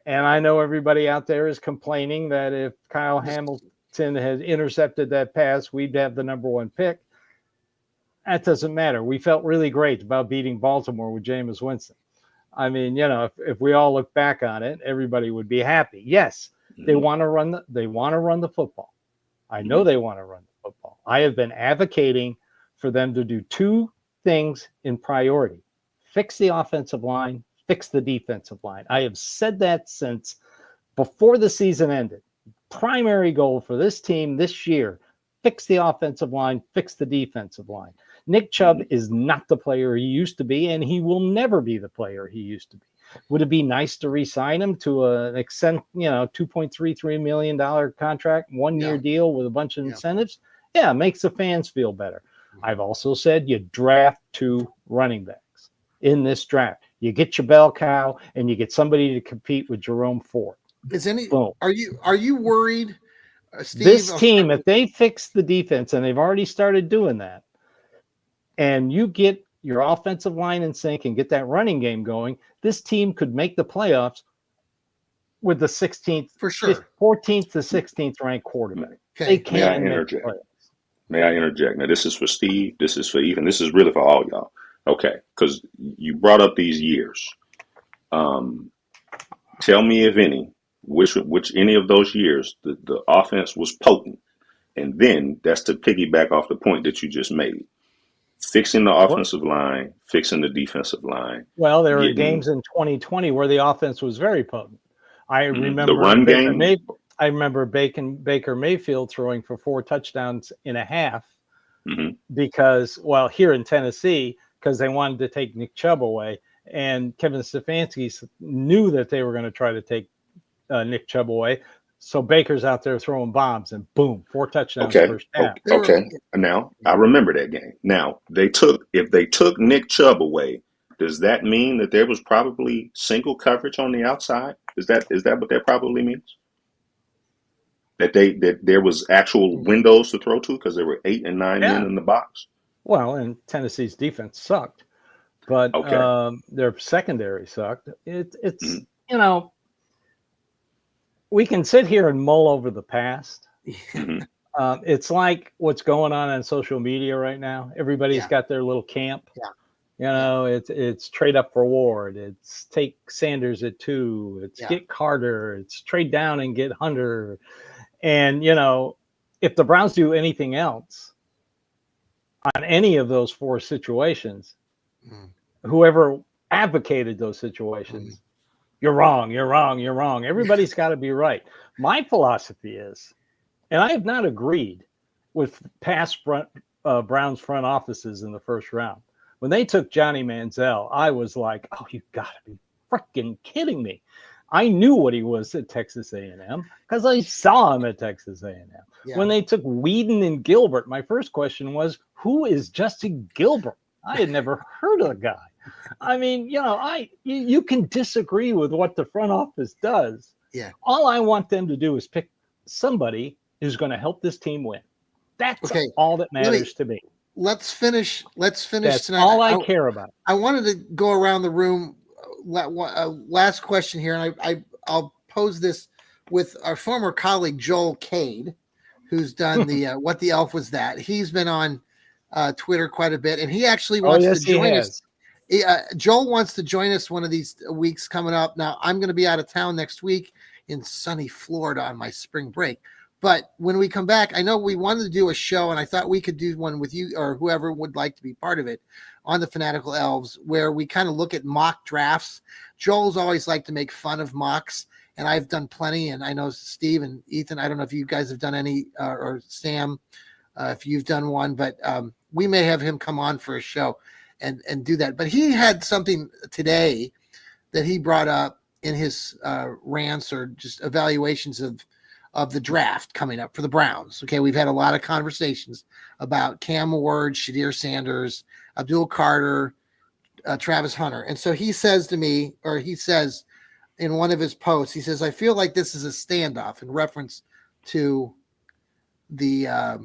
[SPEAKER 2] And I know everybody out there is complaining that if Kyle Hamilton had intercepted that pass, we'd have the number 1 pick. That doesn't matter. We felt really great about beating Baltimore with Jameis Winston. I mean, if we all look back on it, everybody would be happy. Yes, they want to run the football. I know they want to run the football. I have been advocating for them to do 2 things in priority: fix the offensive line, fix the defensive line. I have said that since before the season ended. Primary goal for this team this year: fix the offensive line, fix the defensive line. Nick Chubb is not the player he used to be, and he will never be the player he used to be. Would it be nice to re-sign him to $2.33 million contract, 1-year deal with a bunch of incentives? Yeah, it makes the fans feel better. I've also said you draft 2 running backs in this draft. You get your bell cow and you get somebody to compete with Jerome Ford. Boom.
[SPEAKER 1] Are you worried, Steve?
[SPEAKER 2] This team, if they fix the defense, and they've already started doing that, and you get your offensive line in sync and get that running game going, this team could make the playoffs with the 16th,
[SPEAKER 1] for sure,
[SPEAKER 2] 14th to 16th ranked quarterback.
[SPEAKER 1] Okay.
[SPEAKER 2] They can
[SPEAKER 4] May I
[SPEAKER 2] make
[SPEAKER 4] interject?
[SPEAKER 2] playoffs.
[SPEAKER 4] May I interject? Now, this is for Steve. This is for Ethan. This is really for all y'all. Okay, because you brought up these years. Tell me if any, which any of those years the offense was potent, and then that's to piggyback off the point that you just made. Fixing the offensive line, fixing the defensive line.
[SPEAKER 2] Well, there were games in 2020 where the offense was very potent. I remember
[SPEAKER 4] the run game.
[SPEAKER 2] I remember Baker Mayfield throwing for 4 touchdowns in a half because, well, here in Tennessee, because they wanted to take Nick Chubb away, and Kevin Stefanski knew that they were going to try to take Nick Chubb away. So Baker's out there throwing bombs, and boom, 4 touchdowns first half.
[SPEAKER 4] Okay. Now I remember that game. Now if they took Nick Chubb away, does that mean that there was probably single coverage on the outside? Is that what that probably means? That there was actual windows to throw to because there were 8 and 9 men in the box?
[SPEAKER 2] Well, and Tennessee's defense sucked, but their secondary sucked. It's we can sit here and mull over the past. It's like what's going on social media right now. Everybody's got their little camp. It's trade up for Ward. It's take Sanders at 2. It's get Carter. It's trade down and get Hunter. And, if the Browns do anything else on any of those 4 situations, whoever advocated those situations, you're wrong, you're wrong, you're wrong. Everybody's got to be right. My philosophy is, and I have not agreed with past Browns front offices in the first round. When they took Johnny Manziel, I was like, oh, you got to be freaking kidding me. I knew what he was at Texas A&M because I saw him at Texas A&M. Yeah. When they took Whedon and Gilbert, my first question was, who is Justin Gilbert? I had never heard of the guy. I mean, you can disagree with what the front office does. Yeah. All I want them to do is pick somebody who's going to help this team win. That's all that matters to me.
[SPEAKER 1] Let's finish
[SPEAKER 2] That's
[SPEAKER 1] tonight.
[SPEAKER 2] All I care about.
[SPEAKER 1] I wanted to go around the room. Last question here, and I'll pose this with our former colleague Joel Cade, who's done the What the Elf Was That. He's been on Twitter quite a bit, and he actually wants to join us. Joel wants to join us one of these weeks coming up. Now, I'm going to be out of town next week in sunny Florida on my spring break. But when we come back, I know we wanted to do a show, and I thought we could do one with you or whoever would like to be part of it on the Fanatical Elves, where we kind of look at mock drafts. Joel's always liked to make fun of mocks, and I've done plenty. And I know Steve and Ethan, I don't know if you guys have done any, or Sam, if you've done one, but we may have him come on for a show and do that. But he had something today that he brought up in his rants or just evaluations of the draft coming up for the Browns. Okay, we've had a lot of conversations about Cam Ward, Shadir Sanders, Abdul Carter, Travis Hunter. And so he says to me, or he says in one of his posts, he says, I feel like this is a standoff in reference to the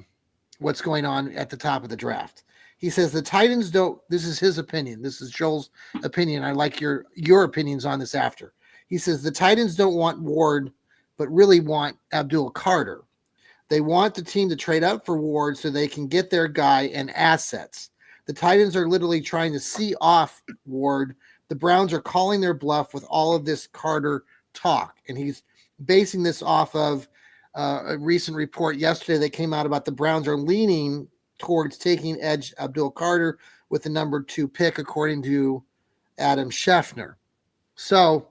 [SPEAKER 1] what's going on at the top of the draft. He says the Titans don't, this is his opinion. This is Joel's opinion. I like your opinions on this after. He says the Titans don't want Ward, but really want Abdul Carter. They want the team to trade up for Ward so they can get their guy and assets. The Titans are literally trying to see off Ward. The Browns are calling their bluff with all of this Carter talk. And he's basing this off of a recent report yesterday that came out about the Browns are leaning towards taking edge Abdul Carter with the number 2 pick, according to Adam Schefter. So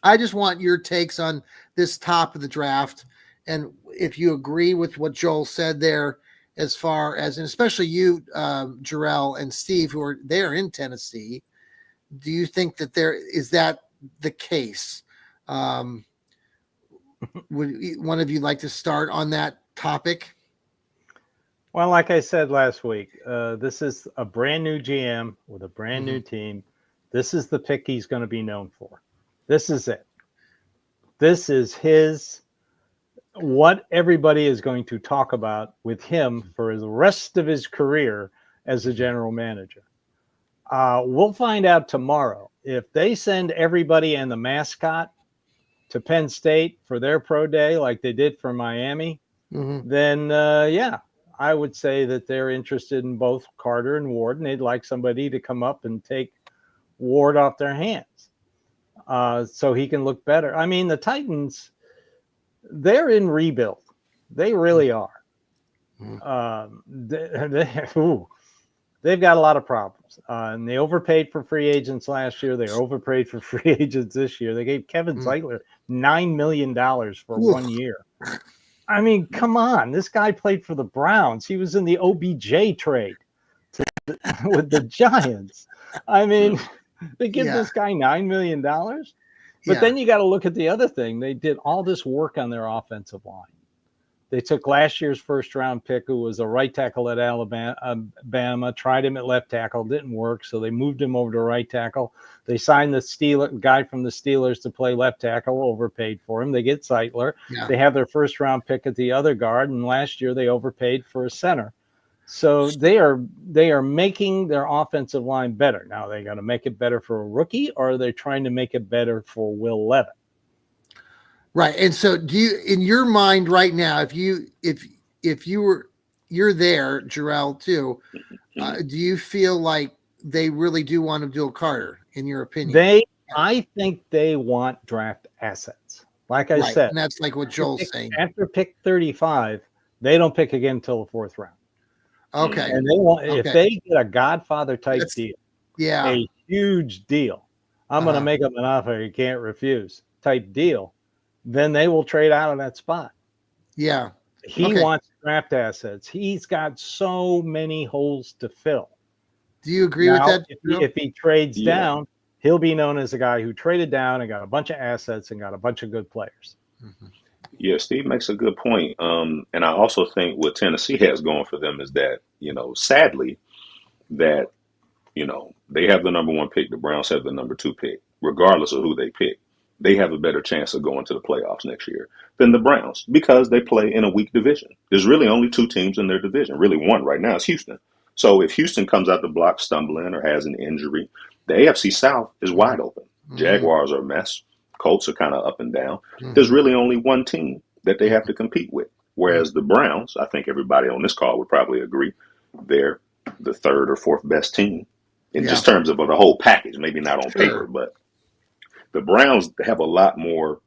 [SPEAKER 1] I just want your takes on this top of the draft. And if you agree with what Joel said there, as far as, and especially you, Jarrell and Steve, who are there in Tennessee, do you think that is that the case? Would one of you like to start on that topic?
[SPEAKER 2] Well, like I said last week, this is a brand new GM with a brand new team. This is the pick he's going to be known for. This is it. This is what everybody is going to talk about with him for the rest of his career as a general manager. We'll find out tomorrow. If they send everybody and the mascot to Penn State for their pro day like they did for Miami, then yeah, I would say that they're interested in both Carter and Ward, and they'd like somebody to come up and take Ward off their hands so he can look better. I mean, the Titans, they're in rebuild. They really are. They've got a lot of problems. And they overpaid for free agents last year. They overpaid for free agents this year. They gave Kevin Zeitler $9 million for 1 year. I mean, come on. This guy played for the Browns. He was in the OBJ trade with the Giants. I mean, they give this guy $9 million. But then you got to look at the other thing. They did all this work on their offensive line. They took last year's first-round pick, who was a right tackle at Alabama, tried him at left tackle, didn't work, so they moved him over to right tackle. They signed the guy from the Steelers to play left tackle, overpaid for him. They get Zeitler. Yeah. They have their first-round pick at the other guard, and last year they overpaid for a center. So they are making their offensive line better. Now, they got to make it better for a rookie, or are they trying to make it better for Will Levis?
[SPEAKER 1] Right. And so do you, in your mind right now, if you're there, Jarrell too, do you feel like they really do want to do a Carter, in your opinion?
[SPEAKER 2] I think they want draft assets. Like I said.
[SPEAKER 1] And that's like what Joel's saying.
[SPEAKER 2] After pick 35, they don't pick again until the fourth round.
[SPEAKER 1] Okay.
[SPEAKER 2] And they want, if they get a Godfather type deal, a huge deal, I'm going to make them an offer you can't refuse type deal, then they will trade out of that spot.
[SPEAKER 1] Yeah.
[SPEAKER 2] He wants draft assets. He's got so many holes to fill.
[SPEAKER 1] Do you agree with that?
[SPEAKER 2] If he trades down, he'll be known as a guy who traded down and got a bunch of assets and got a bunch of good players.
[SPEAKER 4] Yeah, Steve makes a good point. And I also think what Tennessee has going for them is that, sadly, that, they have the number 1 pick. The Browns have the number 2 pick, regardless of who they pick. They have a better chance of going to the playoffs next year than the Browns because they play in a weak division. There's really only 2 teams in their division. Really, one right now is Houston. So if Houston comes out the block stumbling or has an injury, the AFC South is wide open. Jaguars are a mess. Colts are kind of up and down. There's really only one team that they have to compete with. Whereas the Browns, I think everybody on this call would probably agree, they're the 3rd or 4th best team in just terms of the whole package. Maybe not on paper, but the Browns have a lot more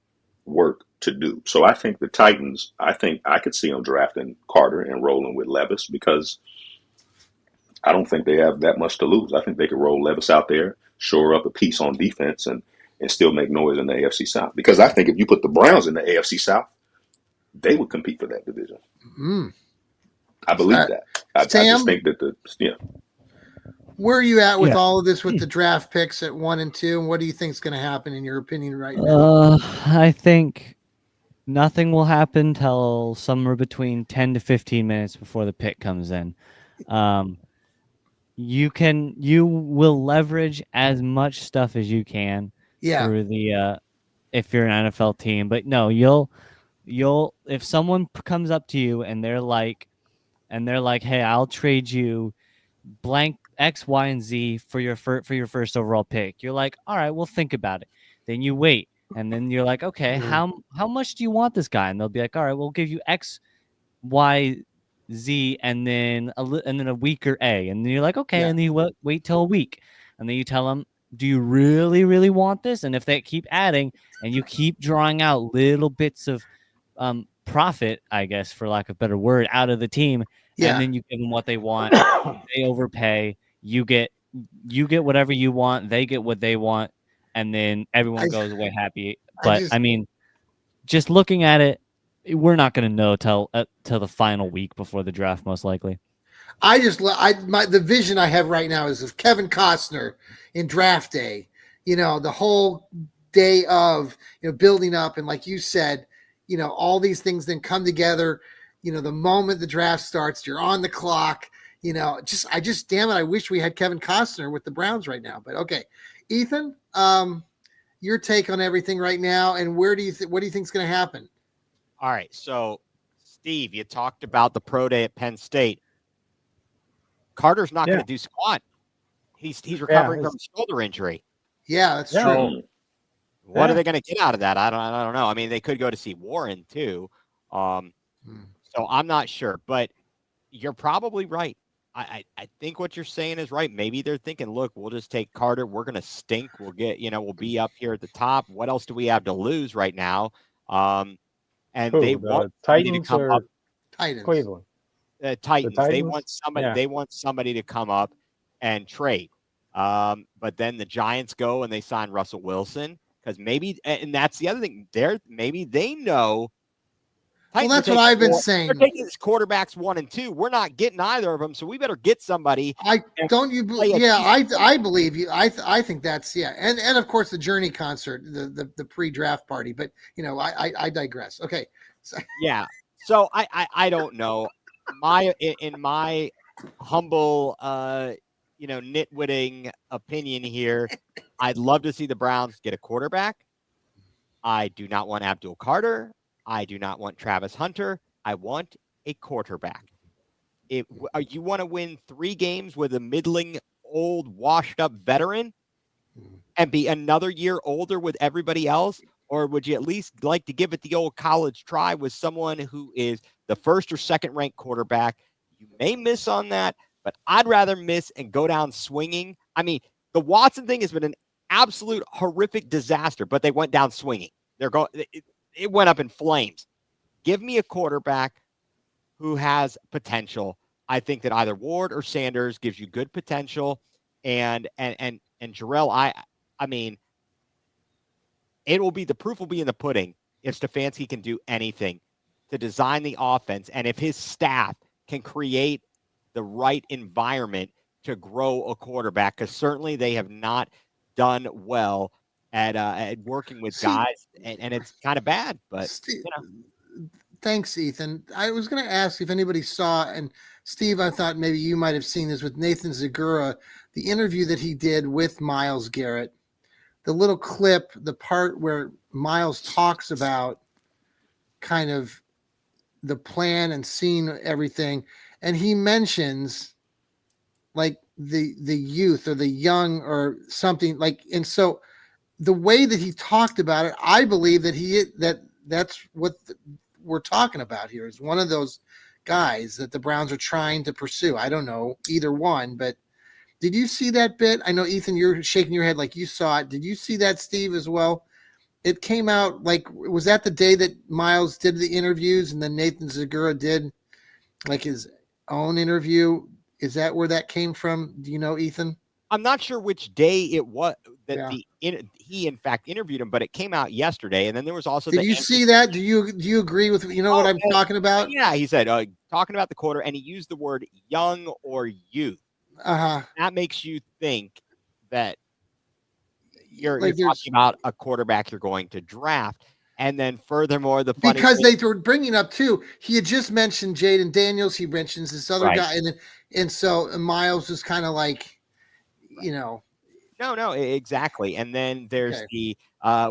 [SPEAKER 4] work to do. So I think the Titans, I could see them drafting Carter and rolling with Levis because I don't think they have that much to lose. I think they could roll Levis out there, shore up a piece on defense, and still make noise in the AFC South. Because I think if you put the Browns in the AFC South, they would compete for that division. I believe that. I just think that
[SPEAKER 1] Where are you at with all of this with the draft picks at 1 and 2? And what do you think is going to happen in your opinion right now?
[SPEAKER 5] I think nothing will happen till somewhere between 10 to 15 minutes before the pick comes in. You will leverage as much stuff as you can through the if you're an NFL team. But no, you'll if someone comes up to you and they're like, hey, I'll trade you blank X, Y, and Z for your first overall pick. You're like, all right, we'll think about it. Then you wait, and then you're like, okay, how much do you want this guy? And they'll be like, all right, we'll give you X, Y, Z, and then a weaker A. And then you're like, okay, and then you wait till a week, and then you tell them, do you really, really want this? And if they keep adding, and you keep drawing out little bits of profit, I guess, for lack of a better word, out of the team, and then you give them what they want, they overpay. You get whatever you want. They get what they want, and then everyone goes away happy. But I mean, just looking at it, we're not going to know till the final week before the draft, most likely.
[SPEAKER 1] The vision I have right now is of Kevin Costner in draft day. The whole day of building up, and like you said, all these things then come together. the moment the draft starts, you're on the clock. Damn it, I wish we had Kevin Costner with the Browns right now. But okay, Ethan, your take on everything right now, and what do you think is going to happen?
[SPEAKER 3] All right, so Steve, you talked about the pro day at Penn State. Carter's not going to do squat. He's recovering from a shoulder injury.
[SPEAKER 1] Yeah, that's true.
[SPEAKER 3] What are they going to get out of that? I don't know. I mean, they could go to see Warren too. So I'm not sure, but you're probably right. I think what you're saying is right. Maybe they're thinking, look, we'll just take Carter. We're going to stink. We'll get, we'll be up here at the top. What else do we have to lose right now? And they want
[SPEAKER 2] Titans
[SPEAKER 3] to come up.
[SPEAKER 1] Titans.
[SPEAKER 2] Cleveland.
[SPEAKER 3] Titans.
[SPEAKER 2] The
[SPEAKER 3] They want somebody.
[SPEAKER 2] Yeah.
[SPEAKER 3] They want somebody to come up and trade. But then the Giants go and they sign Russell Wilson because maybe, and that's the other thing. Maybe they know.
[SPEAKER 1] Well, that's what I've been saying.
[SPEAKER 3] They're taking these quarterbacks 1 and 2. We're not getting either of them, so we better get somebody.
[SPEAKER 1] I believe you. I think that's and of course the Journey concert, the pre-draft party. But I digress. Okay.
[SPEAKER 3] Yeah. So I don't know. In my humble nitwitting opinion here, I'd love to see the Browns get a quarterback. I do not want Abdul Carter. I do not want Travis Hunter. I want a quarterback. If you want to win 3 games with a middling, old, washed-up veteran and be another year older with everybody else, or would you at least like to give it the old college try with someone who is the first or second ranked quarterback? You may miss on that, but I'd rather miss and go down swinging. I mean, the Watson thing has been an absolute horrific disaster, but they went down swinging. It went up in flames. Give me a quarterback who has potential. I think that either Ward or Sanders gives you good potential, and Jarrell. I mean, the proof will be in the pudding if Stefanski can do anything to design the offense, and if his staff can create the right environment to grow a quarterback, because certainly they have not done well at working with guys, and it's kind of bad. But
[SPEAKER 1] thanks, Ethan. I was going to ask if anybody saw, and Steve, I thought maybe you might have seen this with Nathan Zagura, the interview that he did with Myles Garrett. The little clip, the part where Myles talks about kind of the plan and seeing everything, and he mentions like the youth or the young or something like, and so the way that he talked about it, I believe that that's what we're talking about here, is one of those guys that the Browns are trying to pursue. I don't know either one, but did you see that bit? I know, Ethan, you're shaking your head like you saw it. Did you see that, Steve, as well? It came out was that the day that Myles did the interviews and then Nathan Zagura did like his own interview? Is that where that came from? Do you know, Ethan?
[SPEAKER 3] I'm not sure which day it was that he in fact interviewed him, but it came out yesterday. And then there was also.
[SPEAKER 1] Did you see that? Do you agree with what I'm talking about?
[SPEAKER 3] Yeah, he said talking about the quarter, and he used the word young or youth. That makes you think that you're talking about a quarterback you're going to draft. And then furthermore,
[SPEAKER 1] because they were bringing up too, he had just mentioned Jaden Daniels. He mentions this other guy, and so Myles was kind of like, No,
[SPEAKER 3] exactly. And then there's the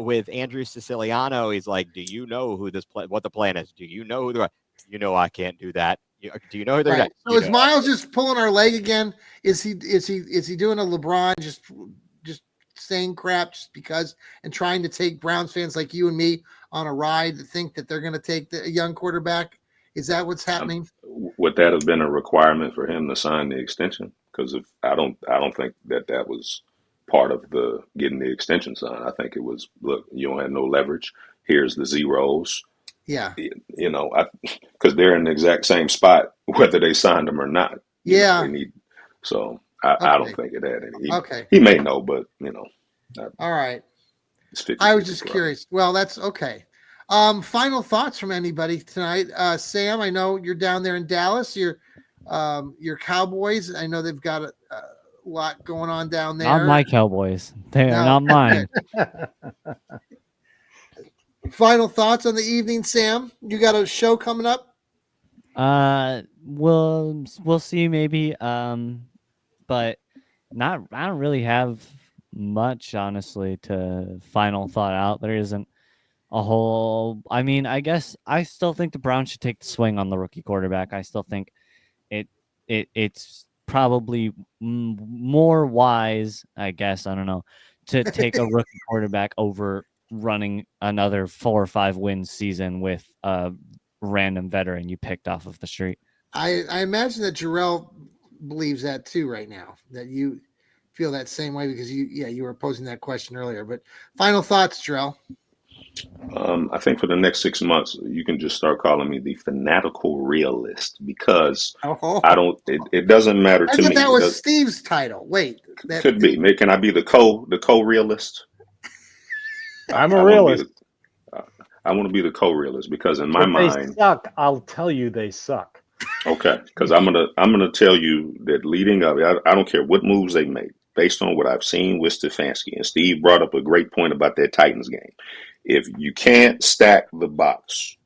[SPEAKER 3] with Andrew Siciliano. He's like, "Do you know who what the plan is? Do you know who I can't do that. Do you know who they're
[SPEAKER 1] right. So is Myles just pulling our leg again? Is he doing a LeBron just saying crap just because and trying to take Browns fans like you and me on a ride to think that they're going to take the young quarterback? Is that what's happening?
[SPEAKER 4] Would that have been a requirement for him to sign the extension? Because if I don't think that was part of the getting the extension signed. I think it was, look, you don't have no leverage. Here's the zeros.
[SPEAKER 1] Yeah.
[SPEAKER 4] Because they're in the exact same spot whether they signed them or not.
[SPEAKER 1] Yeah.
[SPEAKER 4] I don't think it had any. He may know, but
[SPEAKER 1] all right. I was just curious. Well, that's okay. Final thoughts from anybody tonight. Sam, I know you're down there in Dallas. Your Cowboys. I know they've got a lot going on down there.
[SPEAKER 5] Not my Cowboys. They are not mine.
[SPEAKER 1] Final thoughts on the evening, Sam? You got a show coming up?
[SPEAKER 5] We'll see maybe. But I don't really have much, honestly, to final thought out. There isn't a whole. I mean, I guess I still think the Browns should take the swing on the rookie quarterback. I still think it's probably more wise, I guess, I don't know, to take a rookie quarterback over running another 4 or 5 win season with a random veteran you picked off of the street.
[SPEAKER 1] I imagine that Jarrell believes that too right now, that you feel that same way because you were posing that question earlier. But final thoughts, Jarrell.
[SPEAKER 4] I think for the next 6 months, you can just start calling me the fanatical realist because I don't. It doesn't matter
[SPEAKER 1] I
[SPEAKER 4] to
[SPEAKER 1] thought
[SPEAKER 4] me.
[SPEAKER 1] that was Steve's title. Wait, that
[SPEAKER 4] Could be. Can I be the co-realist?
[SPEAKER 2] I'm a
[SPEAKER 4] I want to be
[SPEAKER 2] realist.
[SPEAKER 4] I want to be the co-realist because in my
[SPEAKER 2] If they
[SPEAKER 4] mind,
[SPEAKER 2] suck, I'll tell you they suck.
[SPEAKER 4] okay, because I'm gonna tell you that leading up, I don't care what moves they make, based on what I've seen with Stefanski. And Steve brought up a great point about that Titans game. If you can't stack the box,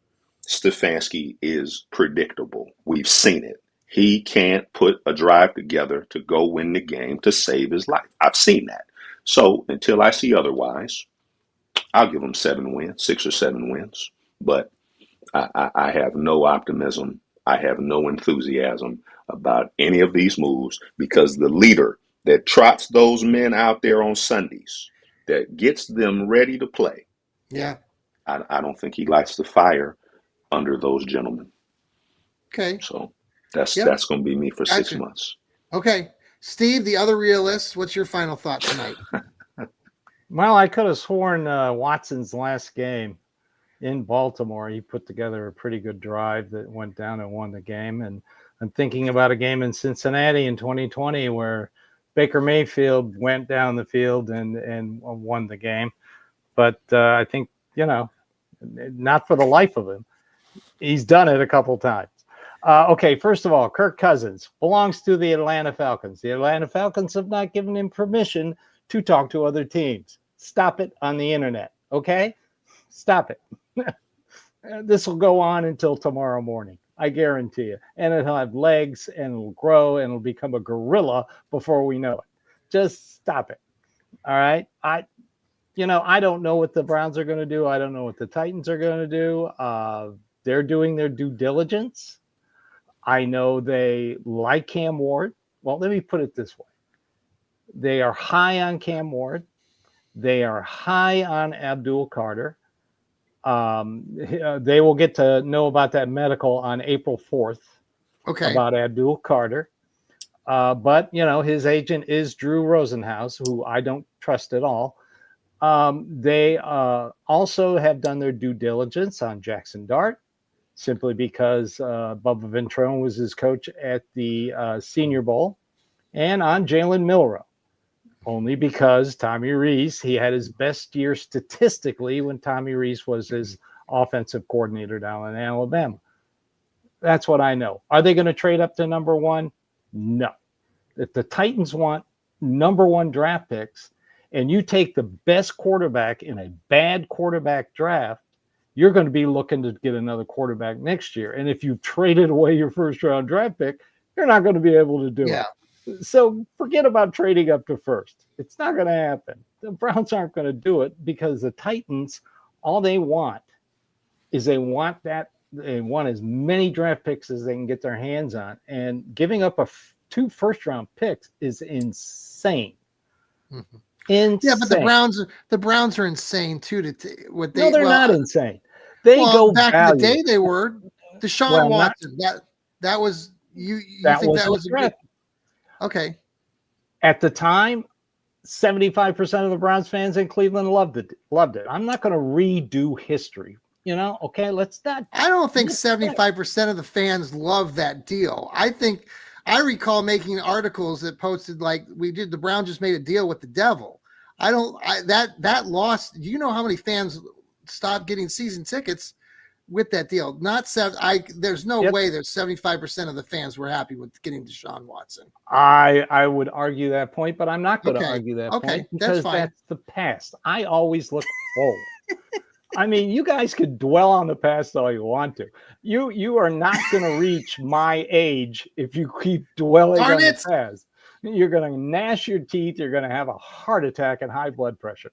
[SPEAKER 4] Stefanski is predictable. We've seen it. He can't put a drive together to go win the game to save his life. I've seen that. So until I see otherwise, I'll give him 7 wins, 6 or 7 wins. But I have no optimism. I have no enthusiasm about any of these moves because the leader that trots those men out there on Sundays, that gets them ready to play,
[SPEAKER 1] yeah.
[SPEAKER 4] I don't think he lights the fire under those gentlemen.
[SPEAKER 1] Okay.
[SPEAKER 4] So that's
[SPEAKER 1] Yep.
[SPEAKER 4] that's going to be me for
[SPEAKER 1] Gotcha.
[SPEAKER 4] 6 months.
[SPEAKER 1] Okay. Steve, the other realist, what's your final thought tonight?
[SPEAKER 2] Well, I could have sworn Watson's last game in Baltimore, he put together a pretty good drive that went down and won the game. And I'm thinking about a game in Cincinnati in 2020 where Baker Mayfield went down the field and won the game. But I think, not for the life of him. He's done it a couple times. Okay, first of all, Kirk Cousins belongs to the Atlanta Falcons. The Atlanta Falcons have not given him permission to talk to other teams. Stop it on the internet, okay? Stop it. This will go on until tomorrow morning. I guarantee you. And it'll have legs and it'll grow and it'll become a gorilla before we know it. Just stop it. All right. I don't know what the Browns are going to do. I don't know what the Titans are going to do. They're doing their due diligence. I know they like Cam Ward. Well, let me put it this way. They are high on Cam Ward. They are high on Abdul Carter. They will get to know about that medical on April 4th.
[SPEAKER 1] Okay.
[SPEAKER 2] About Abdul Carter. But, his agent is Drew Rosenhaus, who I don't trust at all. They also have done their due diligence on Jackson Dart, simply because Bubba Ventrone was his coach at the Senior Bowl, and on Jalen Milroe. Only because Tommy Rees, he had his best year statistically when Tommy Rees was his offensive coordinator down in Alabama. That's what I know. Are they going to trade up to number 1? No. If the Titans want number 1 draft picks and you take the best quarterback in a bad quarterback draft, you're going to be looking to get another quarterback next year. And if you've traded away your first round draft pick, you're not going to be able to do it. So forget about trading up to first. It's not going to happen. The Browns aren't going to do it because the Titans, all they want is they want as many draft picks as they can get their hands on. And giving up 2 first-round picks is insane.
[SPEAKER 1] Mm-hmm.
[SPEAKER 2] Insane.
[SPEAKER 1] Yeah, but the Browns are insane too.
[SPEAKER 2] They're not insane. They go
[SPEAKER 1] back
[SPEAKER 2] value.
[SPEAKER 1] in the day. They were Deshaun Watson. That was you think that was a good? Okay.
[SPEAKER 2] At the time, 75% of the Browns fans in Cleveland loved it. I'm not going to redo history. Okay, let's not.
[SPEAKER 1] I don't think 75% of the fans love that deal. I recall making articles that posted like the Browns just made a deal with the devil. That loss. Do you know how many fans stopped getting season tickets with that deal? There's no way that 75% of the fans were happy with getting Deshaun Watson.
[SPEAKER 2] I would argue that point, but I'm not going to argue that point because that's the past. I always look forward. I mean, you guys could dwell on the past all you want to. You are not going to reach my age if you keep dwelling
[SPEAKER 1] Darn
[SPEAKER 2] on
[SPEAKER 1] it.
[SPEAKER 2] the past. You're going to gnash your teeth. You're going to have a heart attack and high blood pressure.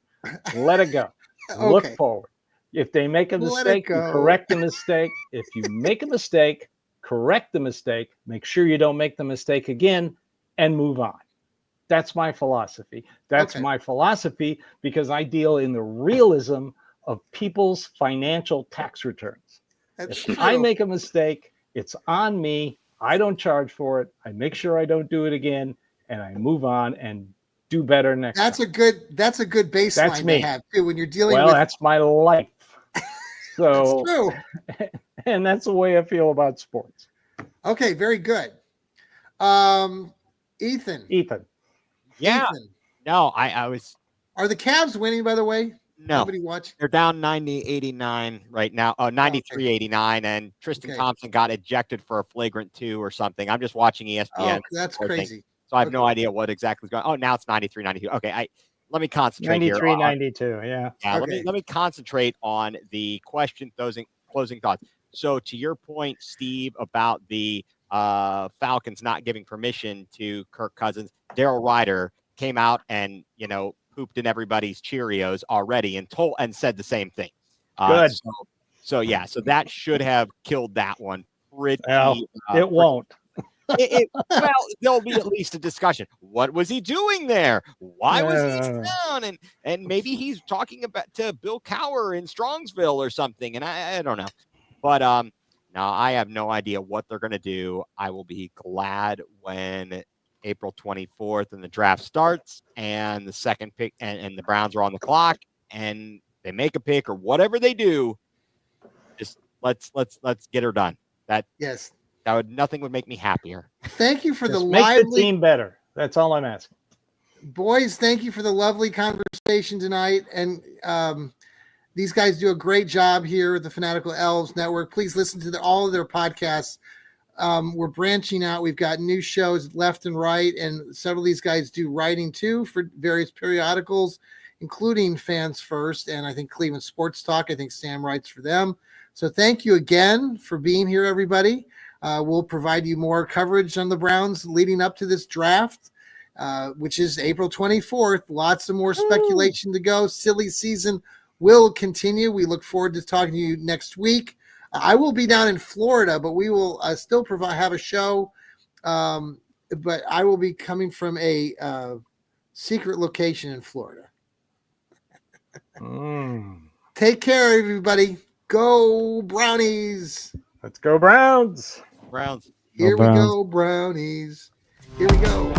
[SPEAKER 2] Let it go. Look
[SPEAKER 1] Okay.
[SPEAKER 2] forward. If they make a
[SPEAKER 1] Let it
[SPEAKER 2] mistake, you
[SPEAKER 1] go.
[SPEAKER 2] correct the mistake. If you make a mistake, correct the mistake. Make sure you don't make the mistake again and move on. That's my philosophy. That's
[SPEAKER 1] Okay.
[SPEAKER 2] my philosophy because I deal in the realism of people's financial tax returns.
[SPEAKER 1] That's
[SPEAKER 2] If
[SPEAKER 1] true.
[SPEAKER 2] I make a mistake, it's on me. I don't charge for it. I make sure I don't do it again, and I move on and do better next
[SPEAKER 1] That's
[SPEAKER 2] time.
[SPEAKER 1] a good baseline
[SPEAKER 2] That's
[SPEAKER 1] to
[SPEAKER 2] me.
[SPEAKER 1] have too when you're dealing
[SPEAKER 2] Well,
[SPEAKER 1] with.
[SPEAKER 2] that's my life.
[SPEAKER 1] That's
[SPEAKER 2] So,
[SPEAKER 1] true.
[SPEAKER 2] and that's the way I feel about sports.
[SPEAKER 1] Okay, very good. Ethan.
[SPEAKER 3] Yeah.
[SPEAKER 1] Ethan,
[SPEAKER 3] No, I was
[SPEAKER 1] are the Cavs winning? By the way,
[SPEAKER 3] no.
[SPEAKER 1] Nobody watching.
[SPEAKER 3] They're down 90-89 right now. Oh, 93-89, and Tristan
[SPEAKER 1] Okay.
[SPEAKER 3] Thompson got ejected for a flagrant 2 or something. I'm just watching ESPN.
[SPEAKER 1] Oh, that's crazy.
[SPEAKER 3] So I have no idea what exactly is going on. Oh, now it's 93-92. Okay, let me concentrate
[SPEAKER 2] 93,
[SPEAKER 3] here.
[SPEAKER 2] 92, yeah.
[SPEAKER 3] Yeah,
[SPEAKER 1] Okay.
[SPEAKER 3] let me concentrate on the question, closing thoughts. So to your point, Steve, about the Falcons not giving permission to Kirk Cousins, Darryl Ryder came out and pooped in everybody's Cheerios already and said the same thing.
[SPEAKER 2] Good.
[SPEAKER 3] So that should have killed that one.
[SPEAKER 2] Well, it won't.
[SPEAKER 3] Well, there'll be at least a discussion. What was he doing there? Why was he down? And maybe he's talking about to Bill Cowher in Strongsville or something. And I don't know. But now I have no idea what they're going to do. I will be glad when April 24th and the draft starts and the second pick and the Browns are on the clock and they make a pick or whatever they do. Just let's get her done.
[SPEAKER 1] Yes.
[SPEAKER 3] Nothing would make me happier.
[SPEAKER 1] Thank you for the
[SPEAKER 2] make
[SPEAKER 1] lively
[SPEAKER 2] the team better. That's all I'm asking.
[SPEAKER 1] boys. Thank you for the lovely conversation tonight. And these guys do a great job here at the Fanatical Elfz Network. Please listen to all of their podcasts. We're branching out. We've got new shows left and right, and several of these guys do writing too for various periodicals, including Fans First, and I think Cleveland Sports Talk. I think Sam writes for them. So thank you again for being here, everybody. We'll provide you more coverage on the Browns leading up to this draft, which is April 24th. Lots of more speculation to go. Silly season will continue. We look forward to talking to you next week. I will be down in Florida, but we will still have a show. But I will be coming from a secret location in Florida. Take care, everybody. Go Brownies.
[SPEAKER 2] Let's go Browns.
[SPEAKER 3] Browns.
[SPEAKER 1] Here we go, Brownies. Here we go.